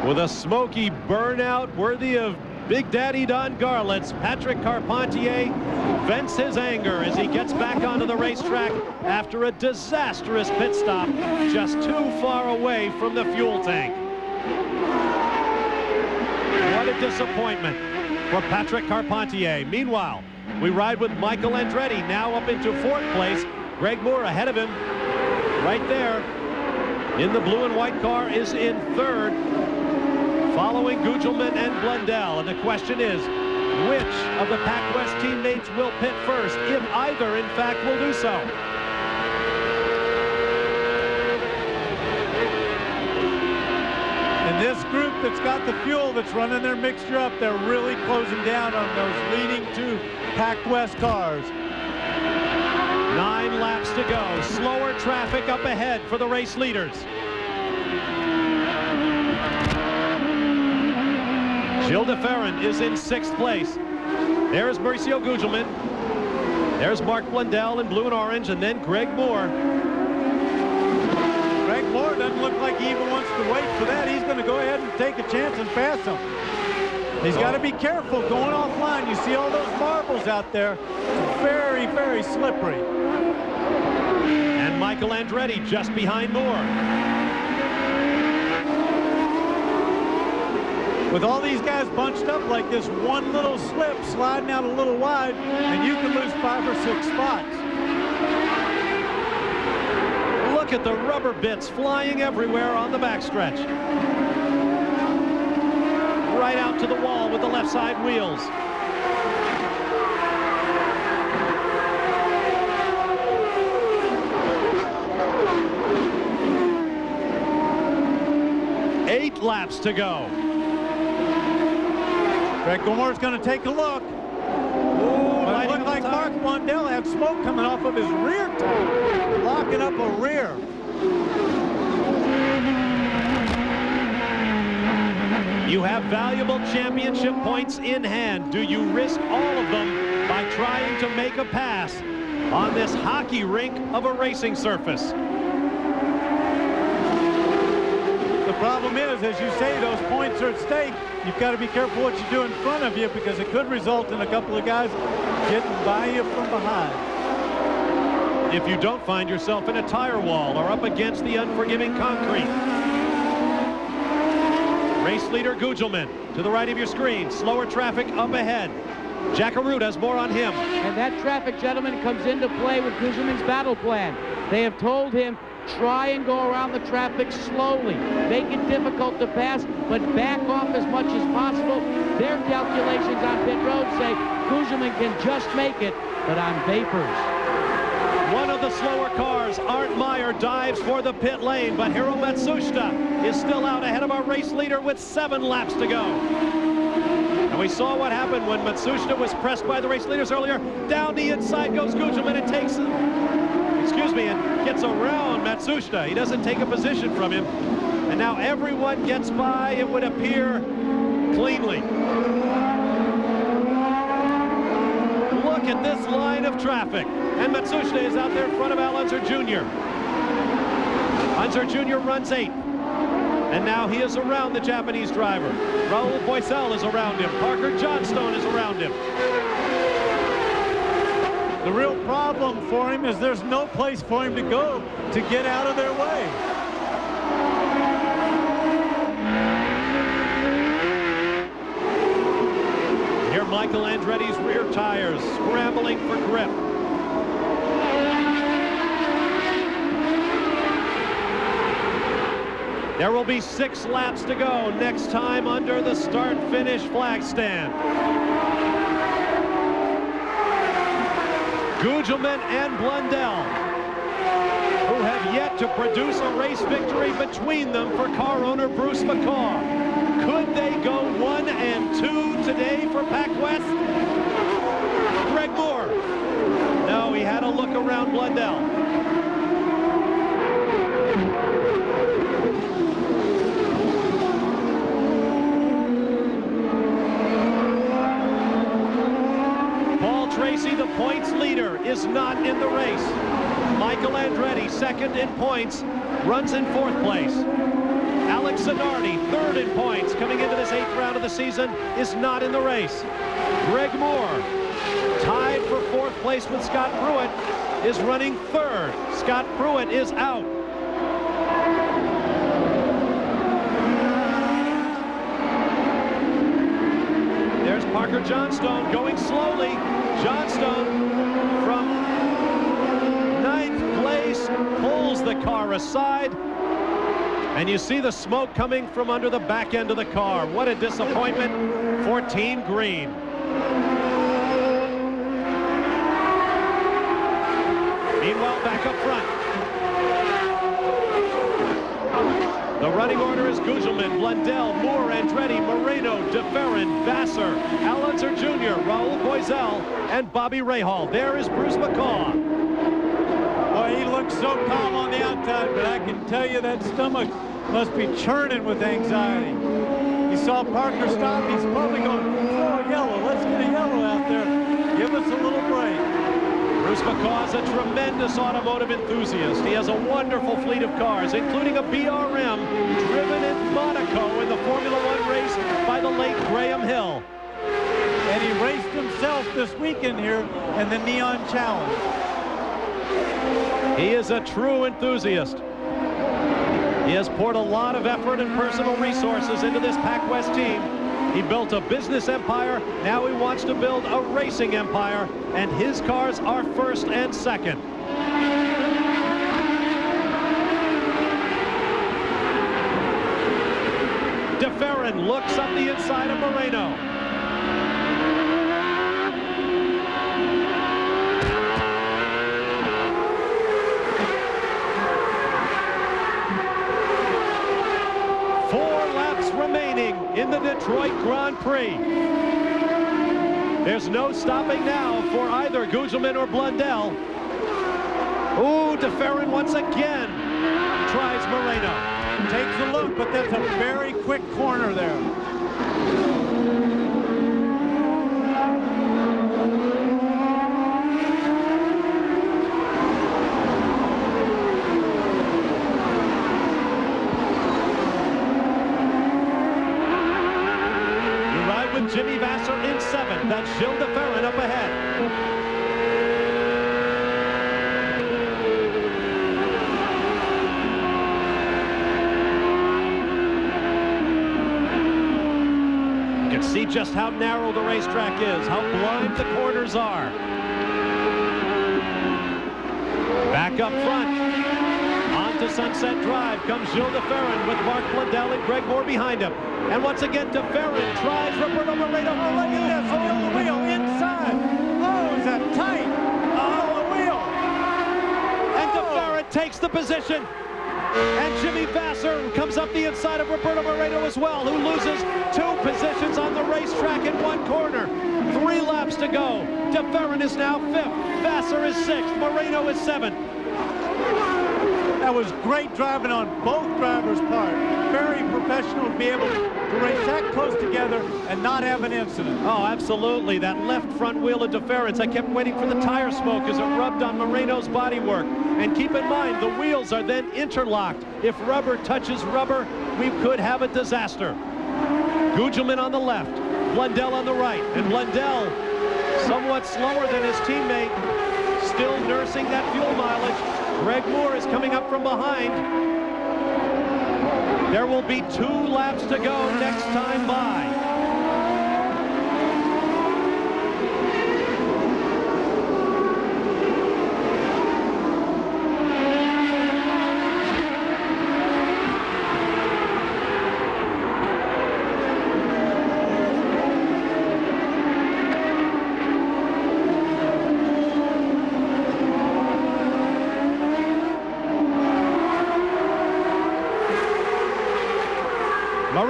A: With a smoky burnout worthy of Big Daddy Don Garlits, Patrick Carpentier vents his anger as he gets back onto the racetrack after a disastrous pit stop just too far away from the fuel tank. What a disappointment for Patrick Carpentier. Meanwhile, we ride with Michael Andretti now up into 4th place. Greg Moore ahead of him right there in the blue and white car is in 3rd. Following Gugelmin and Blundell, and the question is, which of the Pac West teammates will pit first, if either, in fact, will do so?
L: And this group that's got the fuel that's running their mixture up, they're really closing down on those leading 2 Pac West cars.
A: 9 laps to go. Slower traffic up ahead for the race leaders. Gilles de Ferran is in 6th place. There's Mauricio Gugelmin. There's Mark Blundell in blue and orange, and then Greg Moore.
L: Greg Moore doesn't look like he even wants to wait for that. He's going to go ahead and take a chance and pass him. He's got to be careful going offline. You see all those marbles out there. It's very, very slippery.
A: And Michael Andretti just behind Moore.
L: With all these guys bunched up like this, one little slip, sliding out a little wide, and you can lose 5 or 6 spots.
A: Look at the rubber bits flying everywhere on the backstretch. Right out to the wall with the left side wheels. Eight laps to go.
L: Greg Moore's going to take a look. It looked like Mark Blundell had smoke coming off of his rear tire, locking up a rear.
A: You have valuable championship points in hand. Do you risk all of them by trying to make a pass on this hockey rink of a racing surface?
L: The problem is, as you say, those points are at stake. You've got to be careful what you do in front of you because it could result in a couple of guys getting by you from behind.
A: If you don't find yourself in a tire wall or up against the unforgiving concrete. Race leader Gugelmin to the right of your screen. Slower traffic up ahead. Jack Arute has more on him.
C: And that traffic, gentlemen, comes into play with Gugelmin's battle plan. They have told him, try and go around the traffic slowly. Make it difficult to pass, but back off as much as possible. Their calculations on pit road say Gugelmin can just make it, but on vapors.
A: One of the slower cars, Arndt Meyer, dives for the pit lane, but Hiro Matsushita is still out ahead of our race leader with 7 laps to go. And we saw what happened when Matsushita was pressed by the race leaders earlier. Down the inside goes Gugelmin and takes it. And gets around Matsushita. He doesn't take a position from him. And now everyone gets by, it would appear, cleanly. Look at this line of traffic. And Matsushita is out there in front of Al Unser Jr. Unser Jr. runs 8th. And now he is around the Japanese driver. Raul Boesel is around him. Parker Johnstone is around him.
L: The real problem for him is there's no place for him to go to get out of their way.
A: Here Michael Andretti's rear tires scrambling for grip. There will be 6 laps to go next time under the start-finish flag stand. Gugelmin and Blundell, who have yet to produce a race victory between them for car owner Bruce McCaw. Could they go 1 and 2 today for Pac West? Greg Moore. No, he had a look around Blundell. Paul Tracy, the points leader, is not in the race. Michael Andretti, second in points, runs in 4th place. Alex Zanardi, 3rd in points, coming into this 8th round of the season, is not in the race. Greg Moore, tied for 4th place with Scott Pruitt, is running 3rd. Scott Pruitt is out. There's Parker Johnstone going slowly. Johnstone from 9th place pulls the car aside. And you see the smoke coming from under the back end of the car. What a disappointment for Team Green. Meanwhile, back up front. The running order is Gugelmin, Blundell, Moore, Andretti, Moreno, DeFerrin, Vassar, Alonso Jr., Raul Boesel, and Bobby Rahal. There is Bruce McCaw.
L: Boy, he looks so calm on the outside, but I can tell you that stomach must be churning with anxiety. He saw Parker stop. He's probably going, oh, yellow. Let's get a yellow out there. Give us a little break.
A: Bruce McCaw is a tremendous automotive enthusiast. He has a wonderful fleet of cars, including a BRM driven in Monaco in the Formula One race by the late Graham Hill.
L: And he raced himself this weekend here in the Neon Challenge.
A: He is a true enthusiast. He has poured a lot of effort and personal resources into this Pac West team. He built a business empire. Now he wants to build a racing empire, and his cars are 1st and 2nd. DeFerrin looks up the inside of Moreno. In the Detroit Grand Prix. There's no stopping now for either Gugelmin or Blundell. Ooh, DeFerrin once again tries Moreno.
L: Takes a look, but that's a very quick corner there.
A: Jimmy Vassar in 7th. That's Gilles DeFerrin up ahead. You can see just how narrow the racetrack is, how blind the corners are. Back up front. To Sunset Drive comes Gilles DeFerrin with Mark Blundell and Greg Moore behind him. And once again, DeFerrin tries Roberto Moreno.
L: Oh, look at this. Oh, the wheel inside. Oh, is that tight? Oh, the wheel.
A: And DeFerrin takes the position. And Jimmy Vassar comes up the inside of Roberto Moreno as well, who loses 2 positions on the racetrack in 1 corner. 3 laps to go. DeFerrin is now 5th. Vassar is 6th. Moreno is 7th.
L: That was great driving on both drivers' part. Very professional to be able to race that close together and not have an incident.
A: Oh, absolutely. That left front wheel of DeFerrin's. I kept waiting for the tire smoke as it rubbed on Moreno's bodywork. And keep in mind, the wheels are then interlocked. If rubber touches rubber, we could have a disaster. Gugelmin on the left, Blundell on the right. And Blundell, somewhat slower than his teammate, still nursing that fuel mileage. Greg Moore is coming up from behind. There will be 2 laps to go next time by.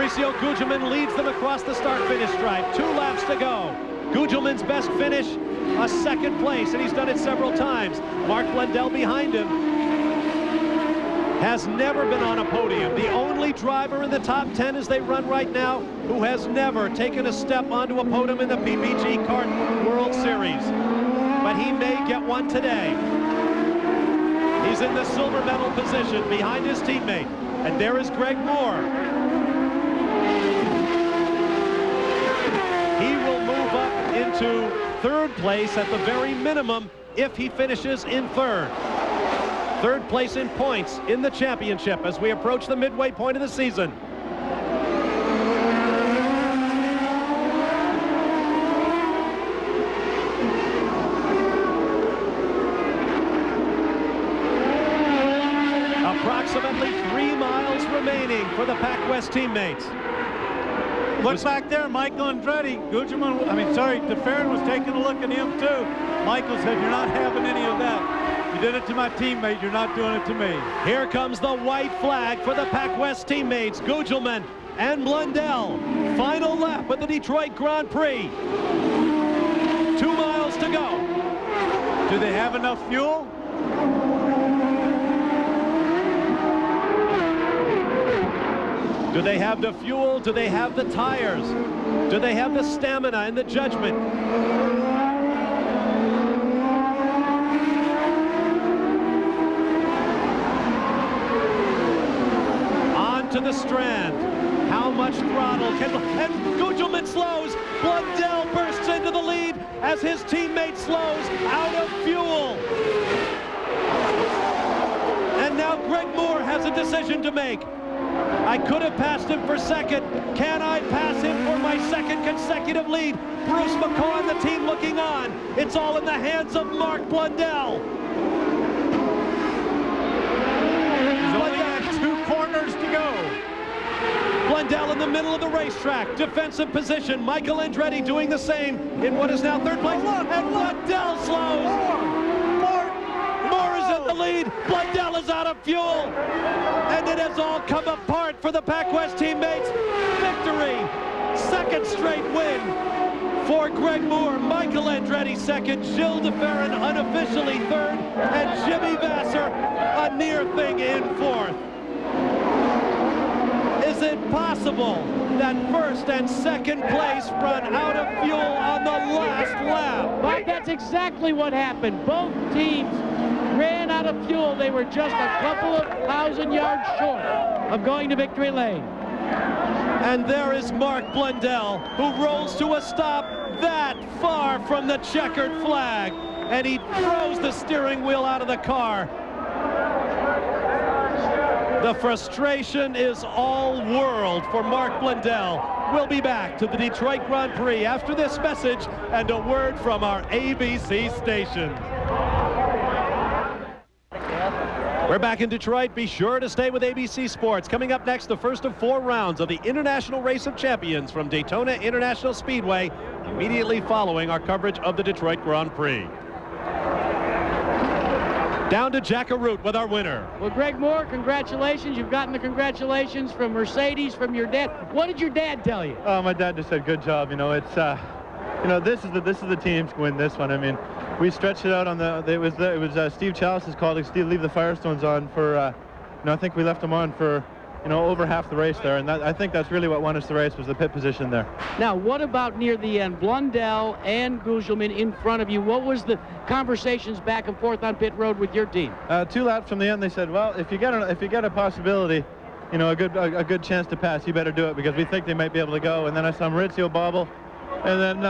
A: Mauricio Gugelmin leads them across the start-finish stripe. 2 laps to go. Gugelmin's best finish, a second place, and he's done it several times. Mark Blundell behind him has never been on a podium. The only driver in the top 10 as they run right now who has never taken a step onto a podium in the PPG Kart World Series. But he may get one today. He's in the silver medal position behind his teammate. And there is Greg Moore. He will move up into 3rd place at the very minimum if he finishes in 3rd. 3rd place in points in the championship as we approach the midway point of the season. Approximately 3 miles remaining for the PacWest teammates.
L: Look back there, Michael Andretti. Gugelmin, DeFerrin was taking a look at him too. Michael said, "You're not having any of that. You did it to my teammate, you're not doing it to me."
A: Here comes the white flag for the PacWest teammates, Gugelmin and Blundell. Final lap of the Detroit Grand Prix. 2 miles to go.
L: Do they have enough fuel?
A: Do they have the fuel? Do they have the tires? Do they have the stamina and the judgment? On to the strand. How much throttle can... And Gugelmin slows. Blundell bursts into the lead as his teammate slows out of fuel. And now Greg Moore has a decision to make. I could have passed him for second. Can I pass him for my second consecutive lead? Bruce McCaw and the team looking on. It's all in the hands of Mark Blundell.
L: He's only got 2 corners to go.
A: Blundell in the middle of the racetrack. Defensive position. Michael Andretti doing the same in what is now 3rd place. And Blundell slows. Moore is in the lead. Blundell is out of fuel. And it has all come apart for the PacWest teammates. Victory. 2nd straight win for Greg Moore. Michael Andretti 2nd. Gilles DeFerrin unofficially 3rd. And Jimmy Vasser a near thing in 4th. Is it possible that 1st and 2nd place run out of fuel on the last lap?
C: But that's exactly what happened. Both teams ran out of fuel. They were just a couple of 1,000 yards short of going to victory lane.
A: And there is Mark Blundell, who rolls to a stop that far from the checkered flag. And he throws the steering wheel out of the car. The frustration is all world for Mark Blundell. We'll be back to the Detroit Grand Prix after this message and a word from our ABC station. We're back in Detroit. Be sure to stay with ABC Sports. Coming up next, the first of 4 rounds of the International Race of Champions from Daytona International Speedway, immediately following our coverage of the Detroit Grand Prix. Down to Jack Arute with our winner.
C: Well, Greg Moore, congratulations. You've gotten the congratulations from Mercedes, from your dad. What did your dad tell you?
M: Oh, my dad just said, good job. You know, it's, this is the team to win this one. I mean, we stretched it out on it was Steve Chalice's call to leave the Firestones on for, I think we left them on for, over half the race there, and I think that's really what won us the race, was the pit position there.
C: Now, what about near the end? Blundell and Gugelmin in front of you. What was the conversations back and forth on pit road with your team?
M: 2 laps from the end, they said, well, if you get a possibility, a good chance to pass, you better do it, because we think they might be able to go. And then I saw Maurizio bobble, and then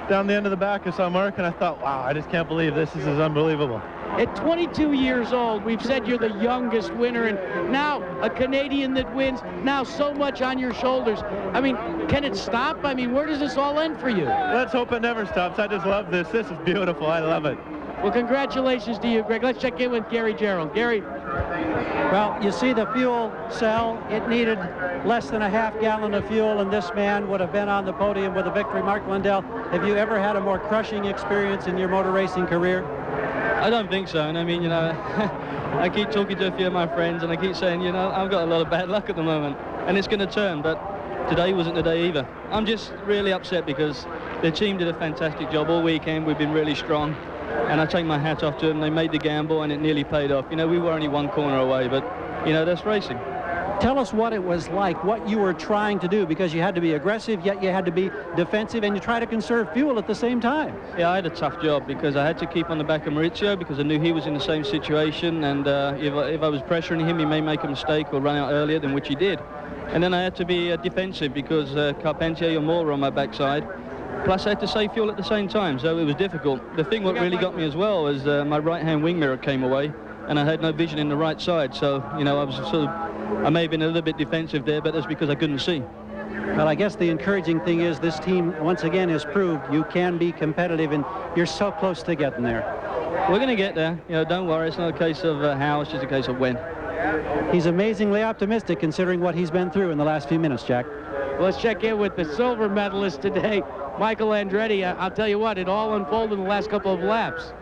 M: down the end of the back, I saw Mark, and I thought, wow, I just can't believe this. This is unbelievable.
C: At 22 years old, we've said you're the youngest winner, and now a Canadian that wins, now so much on your shoulders. I mean, can it stop? I mean, where does this all end for you?
M: Let's hope it never stops. I just love this. This is beautiful. I love it.
C: Well, congratulations to you, Greg. Let's check in with Gary Gerould. Gary.
D: Well, you see the fuel cell. It needed less than a half gallon of fuel, and this man would have been on the podium with a victory. Mark Blundell, have you ever had a more crushing experience in your motor racing career?
N: I don't think so, and I mean, I keep talking to a few of my friends, and I keep saying, I've got a lot of bad luck at the moment. and it's going to turn, but today wasn't the day either. I'm just really upset because the team did a fantastic job all weekend. We've been really strong, and I take my hat off to them. They made the gamble, and it nearly paid off. You know, we were only one corner away, but, you know, that's racing.
D: Tell us what it was like, what you were trying to do, because you had to be aggressive, yet you had to be defensive, and you try to conserve fuel at the same time.
N: Yeah, I had a tough job because I had to keep on the back of Maurizio because I knew he was in the same situation, and if I was pressuring him, he may make a mistake or run out earlier than which he did. And then I had to be defensive because Carpentier and Moore were on my backside. Plus, I had to save fuel at the same time, so it was difficult. The thing what really got me as well was my right-hand wing mirror came away, and I had no vision in the right side. So, you know, I may have been a little bit defensive there, but that's because I couldn't see.
D: Well, I guess the encouraging thing is this team, once again, has proved you can be competitive, and you're so close to getting there.
N: We're going to get there. You know, don't worry. It's not a case of how, it's just a case of when.
D: He's amazingly optimistic considering what he's been through in the last few minutes, Jack.
C: Well, let's check in with the silver medalist today, Michael Andretti. I'll tell you what, it all unfolded in the last couple of laps.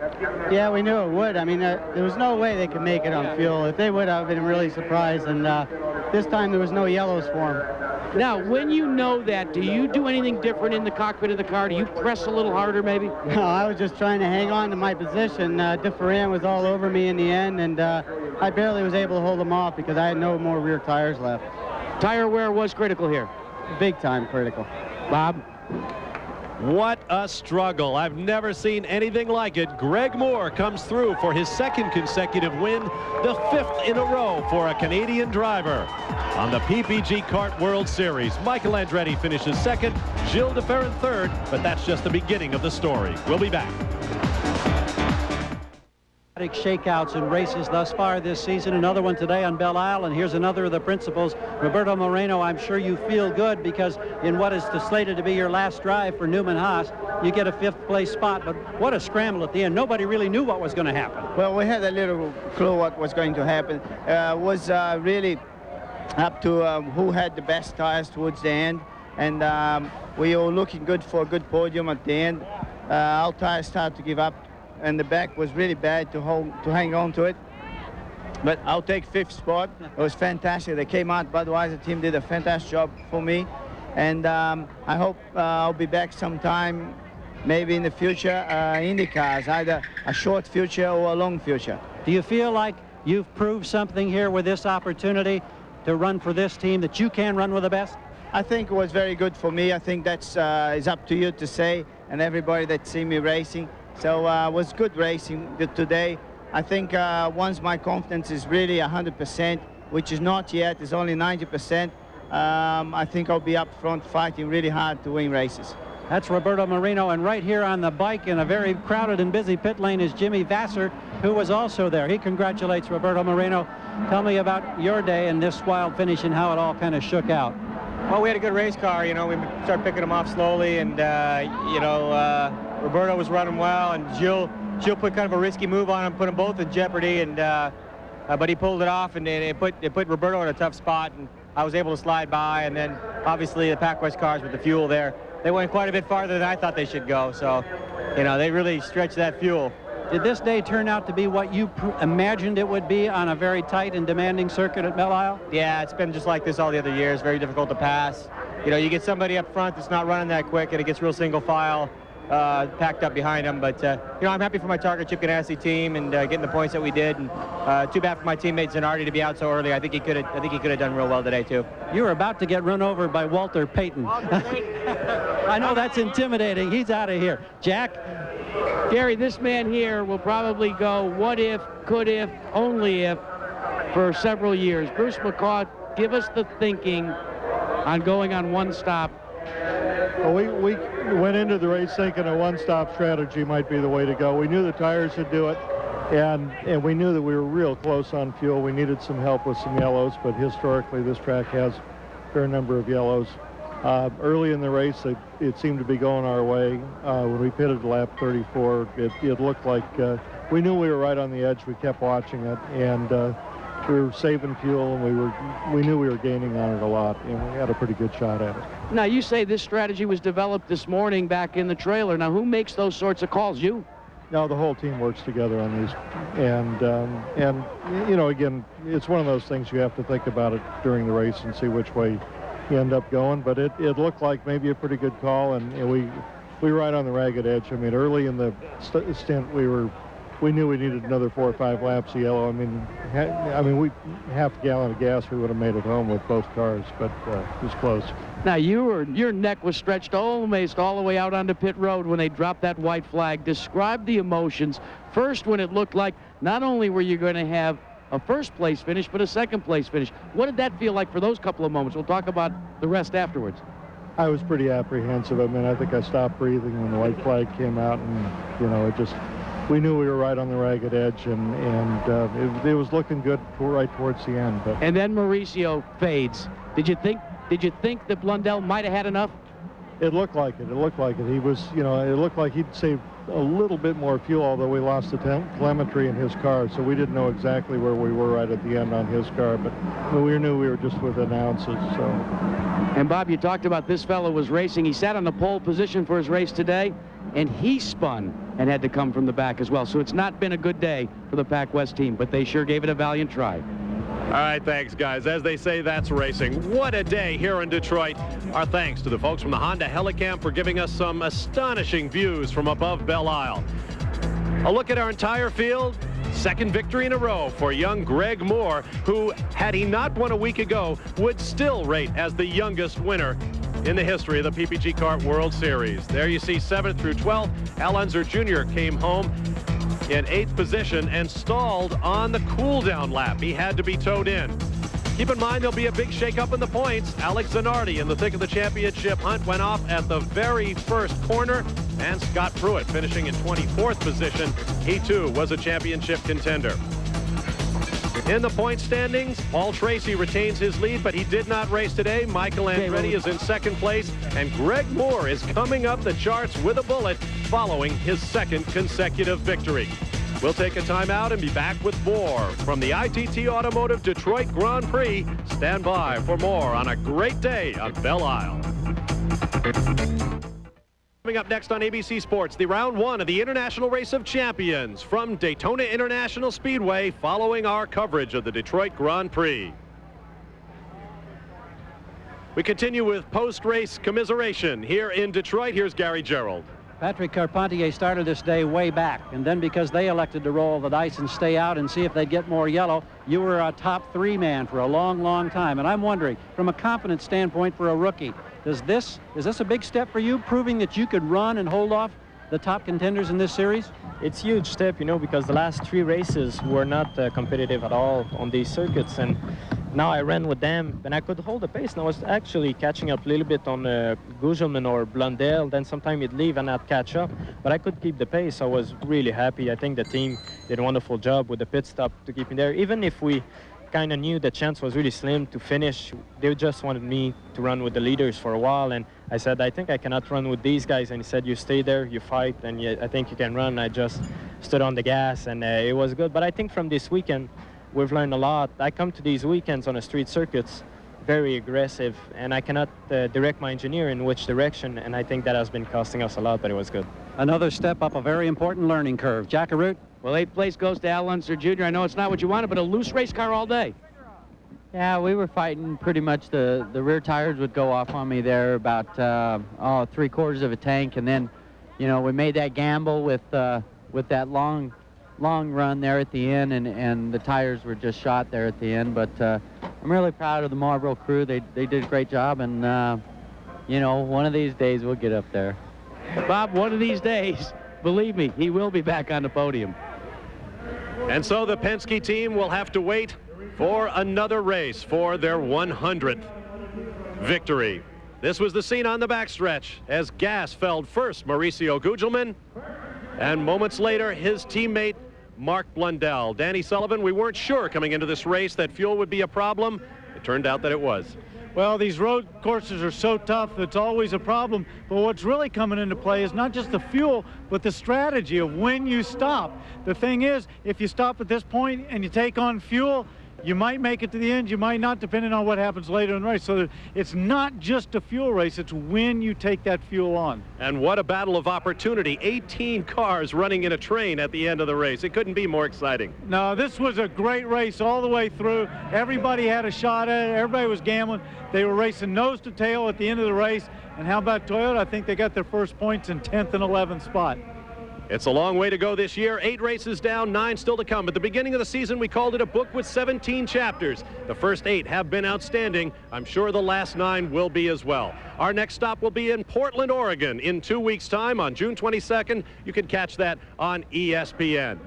J: Yeah, we knew it would. I mean, there was no way they could make it on fuel. If they would, I've been really surprised. And this time there was no yellows for them.
C: Now, when you know that, do you do anything different in the cockpit of the car? Do you press a little harder, maybe?
J: No, I was just trying to hang on to my position. Different was all over me in the end, and I barely was able to hold them off because I had no more rear tires left.
C: Tire wear was critical here.
J: Big time critical.
C: Bob?
A: What a struggle. I've never seen anything like it. Greg Moore comes through for his second consecutive win, the 5th in a row for a Canadian driver. On the PPG Kart World Series, Michael Andretti finishes second, Gilles Deferin third, but that's just the beginning of the story. We'll be back.
D: Shakeouts and races thus far this season. Another one today on Belle Isle, and here's another of the principals. Roberto Moreno, I'm sure you feel good because in what is slated to be your last drive for Newman Haas, you get a 5th place spot, but what a scramble at the end. Nobody really knew what was going to happen.
O: Well, we had a little clue what was going to happen. Was really up to who had the best tires towards the end, and we were looking good for a good podium at the end. Our tires started to give up, and the back was really bad to hang on to it. But I'll take 5th spot. It was fantastic. They came out. Budweiser team did a fantastic job for me, and I hope I'll be back sometime, maybe in the future, IndyCars, either a short future or a long future.
D: Do you feel like you've proved something here with this opportunity to run for this team, that you can run with the best?
O: I think it was very good for me. I think that's is up to you to say, and everybody that see me racing. So it was good racing today. I think once my confidence is really 100%, which is not yet, it's only 90%, I think I'll be up front fighting really hard to win races.
D: That's Roberto Moreno, and right here on the bike in a very crowded and busy pit lane is Jimmy Vasser, who was also there. He congratulates Roberto Moreno. Tell me about your day and this wild finish and how it all kind of shook out.
P: Well, we had a good race car. You know, we started picking them off slowly, and you know, Roberto was running well, and Gilles put kind of a risky move on him, put them both in jeopardy, and but he pulled it off, and it put Roberto in a tough spot, and I was able to slide by. And then obviously the PacWest cars with the fuel there, they went quite a bit farther than I thought they should go. So, you know, they really stretched that fuel.
D: Did this day turn out to be what you imagined it would be on a very tight and demanding circuit at Belle Isle?
P: Yeah, it's been just like this all the other years. Very difficult to pass. You know, you get somebody up front that's not running that quick, and it gets real single file. Packed up behind them, but you know, I'm happy for my Targa Chip Ganassi team and getting the points that we did. And too bad for my teammate Zanardi to be out so early. I think he could have done real well today too.
D: You were about to get run over by Walter Payton. I know that's intimidating. He's out of here. Jack?
C: Gary, this man here will probably go what if, could if, only if for several years. Bruce McCaw, give us the thinking on going on one stop.
Q: Well, we went into the race thinking a one-stop strategy might be the way to go. We knew the tires would do it, and we knew that we were real close on fuel. We needed some help with some yellows, but historically this track has a fair number of yellows. Early in the race, it seemed to be going our way. When we pitted lap 34, it looked like we knew we were right on the edge. We kept watching it, and we were saving fuel, and we knew we were gaining on it a lot, and we had a pretty good shot at it.
C: Now, you say this strategy was developed this morning back in the trailer. Now, who makes those sorts of calls? You?
Q: No, the whole team works together on these, and you know, again, it's one of those things you have to think about it during the race and see which way you end up going. But it looked like maybe a pretty good call, and we were right on the ragged edge. I mean, early in the stint, we knew we needed another 4 or 5 laps of yellow. I mean, half a gallon of gas we would have made it home with both cars, but it was close.
C: Now, your neck was stretched almost all the way out onto pit road when they dropped that white flag. Describe the emotions. First, when it looked like not only were you going to have a first-place finish, but a second-place finish. What did that feel like for those couple of moments? We'll talk about the rest afterwards.
Q: I was pretty apprehensive. I mean, I think I stopped breathing when the white flag came out, and, you know, it just... We knew we were right on the ragged edge, and it was looking good right towards the end. But.
C: And then Mauricio fades. Did you think that Blundell might have had enough?
Q: It looked like it. It looked like it. He was, you know, it looked like he'd saved a little bit more fuel, although we lost the telemetry in his car, so we didn't know exactly where we were right at the end on his car. But we knew we were just within ounces. So.
C: And Bob, you talked about this fellow was racing. He sat on the pole position for his race today, and he spun and had to come from the back as well. So it's not been a good day for the Pac West team, but they sure gave it a valiant try.
A: All right, thanks, guys. As they say, that's racing. What a day here in Detroit. Our thanks to the folks from the Honda Helicam for giving us some astonishing views from above Belle Isle. A look at our entire field. Second victory in a row for young Greg Moore, who, had he not won a week ago, would still rate as the youngest winner in the history of the PPG Kart World Series. There you see 7th through 12th. Al Unser Jr. came home in 8th position and stalled on the cool-down lap. He had to be towed in. Keep in mind there'll be a big shake-up in the points. Alex Zanardi, in the thick of the championship hunt, went off at the very first corner, and Scott Pruitt finishing in 24th position. He too was a championship contender. In the point standings, Paul Tracy retains his lead, but he did not race today. Michael Andretti is in second place, and Greg Moore is coming up the charts with a bullet following his second consecutive victory. We'll take a timeout and be back with more from the ITT Automotive Detroit Grand Prix. Stand by for more on a great day on Belle Isle. Coming up next on ABC Sports, the round 1 of the International Race of Champions from Daytona International Speedway, following our coverage of the Detroit Grand Prix. We continue with post-race commiseration here in Detroit. Here's Gary Gerould.
D: Patrick Carpentier started this day way back, and then because they elected to roll the dice and stay out and see if they'd get more yellow, you were a top 3 man for a long, long time. And I'm wondering, from a confidence standpoint for a rookie, is this a big step for you, proving that you could run and hold off the top contenders in this series?
R: It's a huge step, you know, because the last 3 races were not competitive at all on these circuits, and now I ran with them and I could hold the pace, and I was actually catching up a little bit on Gugelmin or Blundell. Then sometime he'd leave and I'd catch up, but I could keep the pace. I was really happy. I think the team did a wonderful job with the pit stop to keep me there. Even if we kind of knew the chance was really slim to finish, they just wanted me to run with the leaders for a while, and I said, I think I cannot run with these guys, and he said, you stay there, you fight, and I think you can run. I just stood on the gas, and it was good. But I think from this weekend, we've learned a lot. I come to these weekends on the street circuits very aggressive, and I cannot direct my engineer in which direction, and I think that has been costing us a lot, but it was good.
D: Another step up a very important learning curve. Jack Arute?
C: Well, 8th place goes to Al Unser Jr. I know it's not what you wanted, but a loose race car all day.
H: Yeah, we were fighting pretty much. The rear tires would go off on me there about 3/4 of a tank, and then, you know, we made that gamble with that long run there at the end, and the tires were just shot there at the end. But I'm really proud of the Marlboro crew. They did a great job, and you know, one of these days we'll get up there.
C: Bob, one of these days, believe me, he will be back on the podium.
A: And so the Penske team will have to wait for another race for their 100th victory. This was the scene on the backstretch as gas felled first Mauricio Gugelmin, and moments later his teammate Mark Blundell. Danny Sullivan, we weren't sure coming into this race that fuel would be a problem. It turned out that it was.
B: Well, these road courses are so tough, it's always a problem. But what's really coming into play is not just the fuel, but the strategy of when you stop. The thing is, if you stop at this point and you take on fuel, You might make it to the end, you might not, depending on what happens later in the race. So it's not just a fuel race, it's when you take that fuel on.
A: And what a battle of opportunity. 18 cars running in a train at the end of the race. It couldn't be more exciting.
B: No, this was a great race all the way through. Everybody had a shot at it. Everybody was gambling. They were racing nose to tail at the end of the race. And how about Toyota? I think they got their first points in 10th and 11th spot.
A: It's a long way to go this year. 8 races down, 9 still to come. At the beginning of the season, we called it a book with 17 chapters. The first 8 have been outstanding. I'm sure the last 9 will be as well. Our next stop will be in Portland, Oregon in 2 weeks' time on June 22nd. You can catch that on ESPN.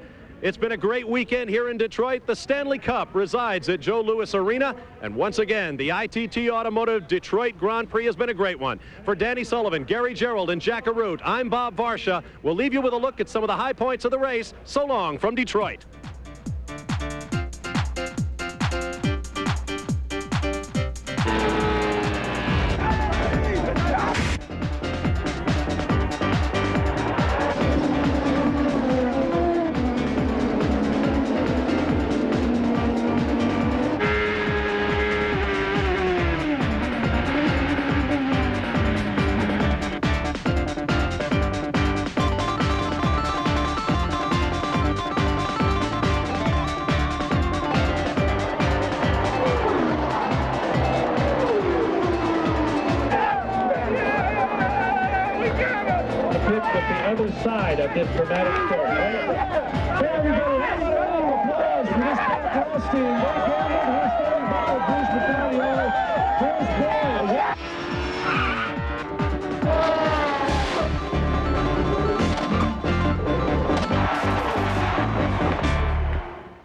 A: It's been a great weekend here in Detroit. The Stanley Cup resides at Joe Louis Arena. And once again, the ITT Automotive Detroit Grand Prix has been a great one. For Danny Sullivan, Gary Gerould, and Jack Arute, I'm Bob Varsha. We'll leave you with a look at some of the high points of the race. So long from Detroit.
S: Side of this dramatic sport. Hey, everybody, how about a round of applause for this cross team? They gambled, here's starting by Bruce Battaglio. Here's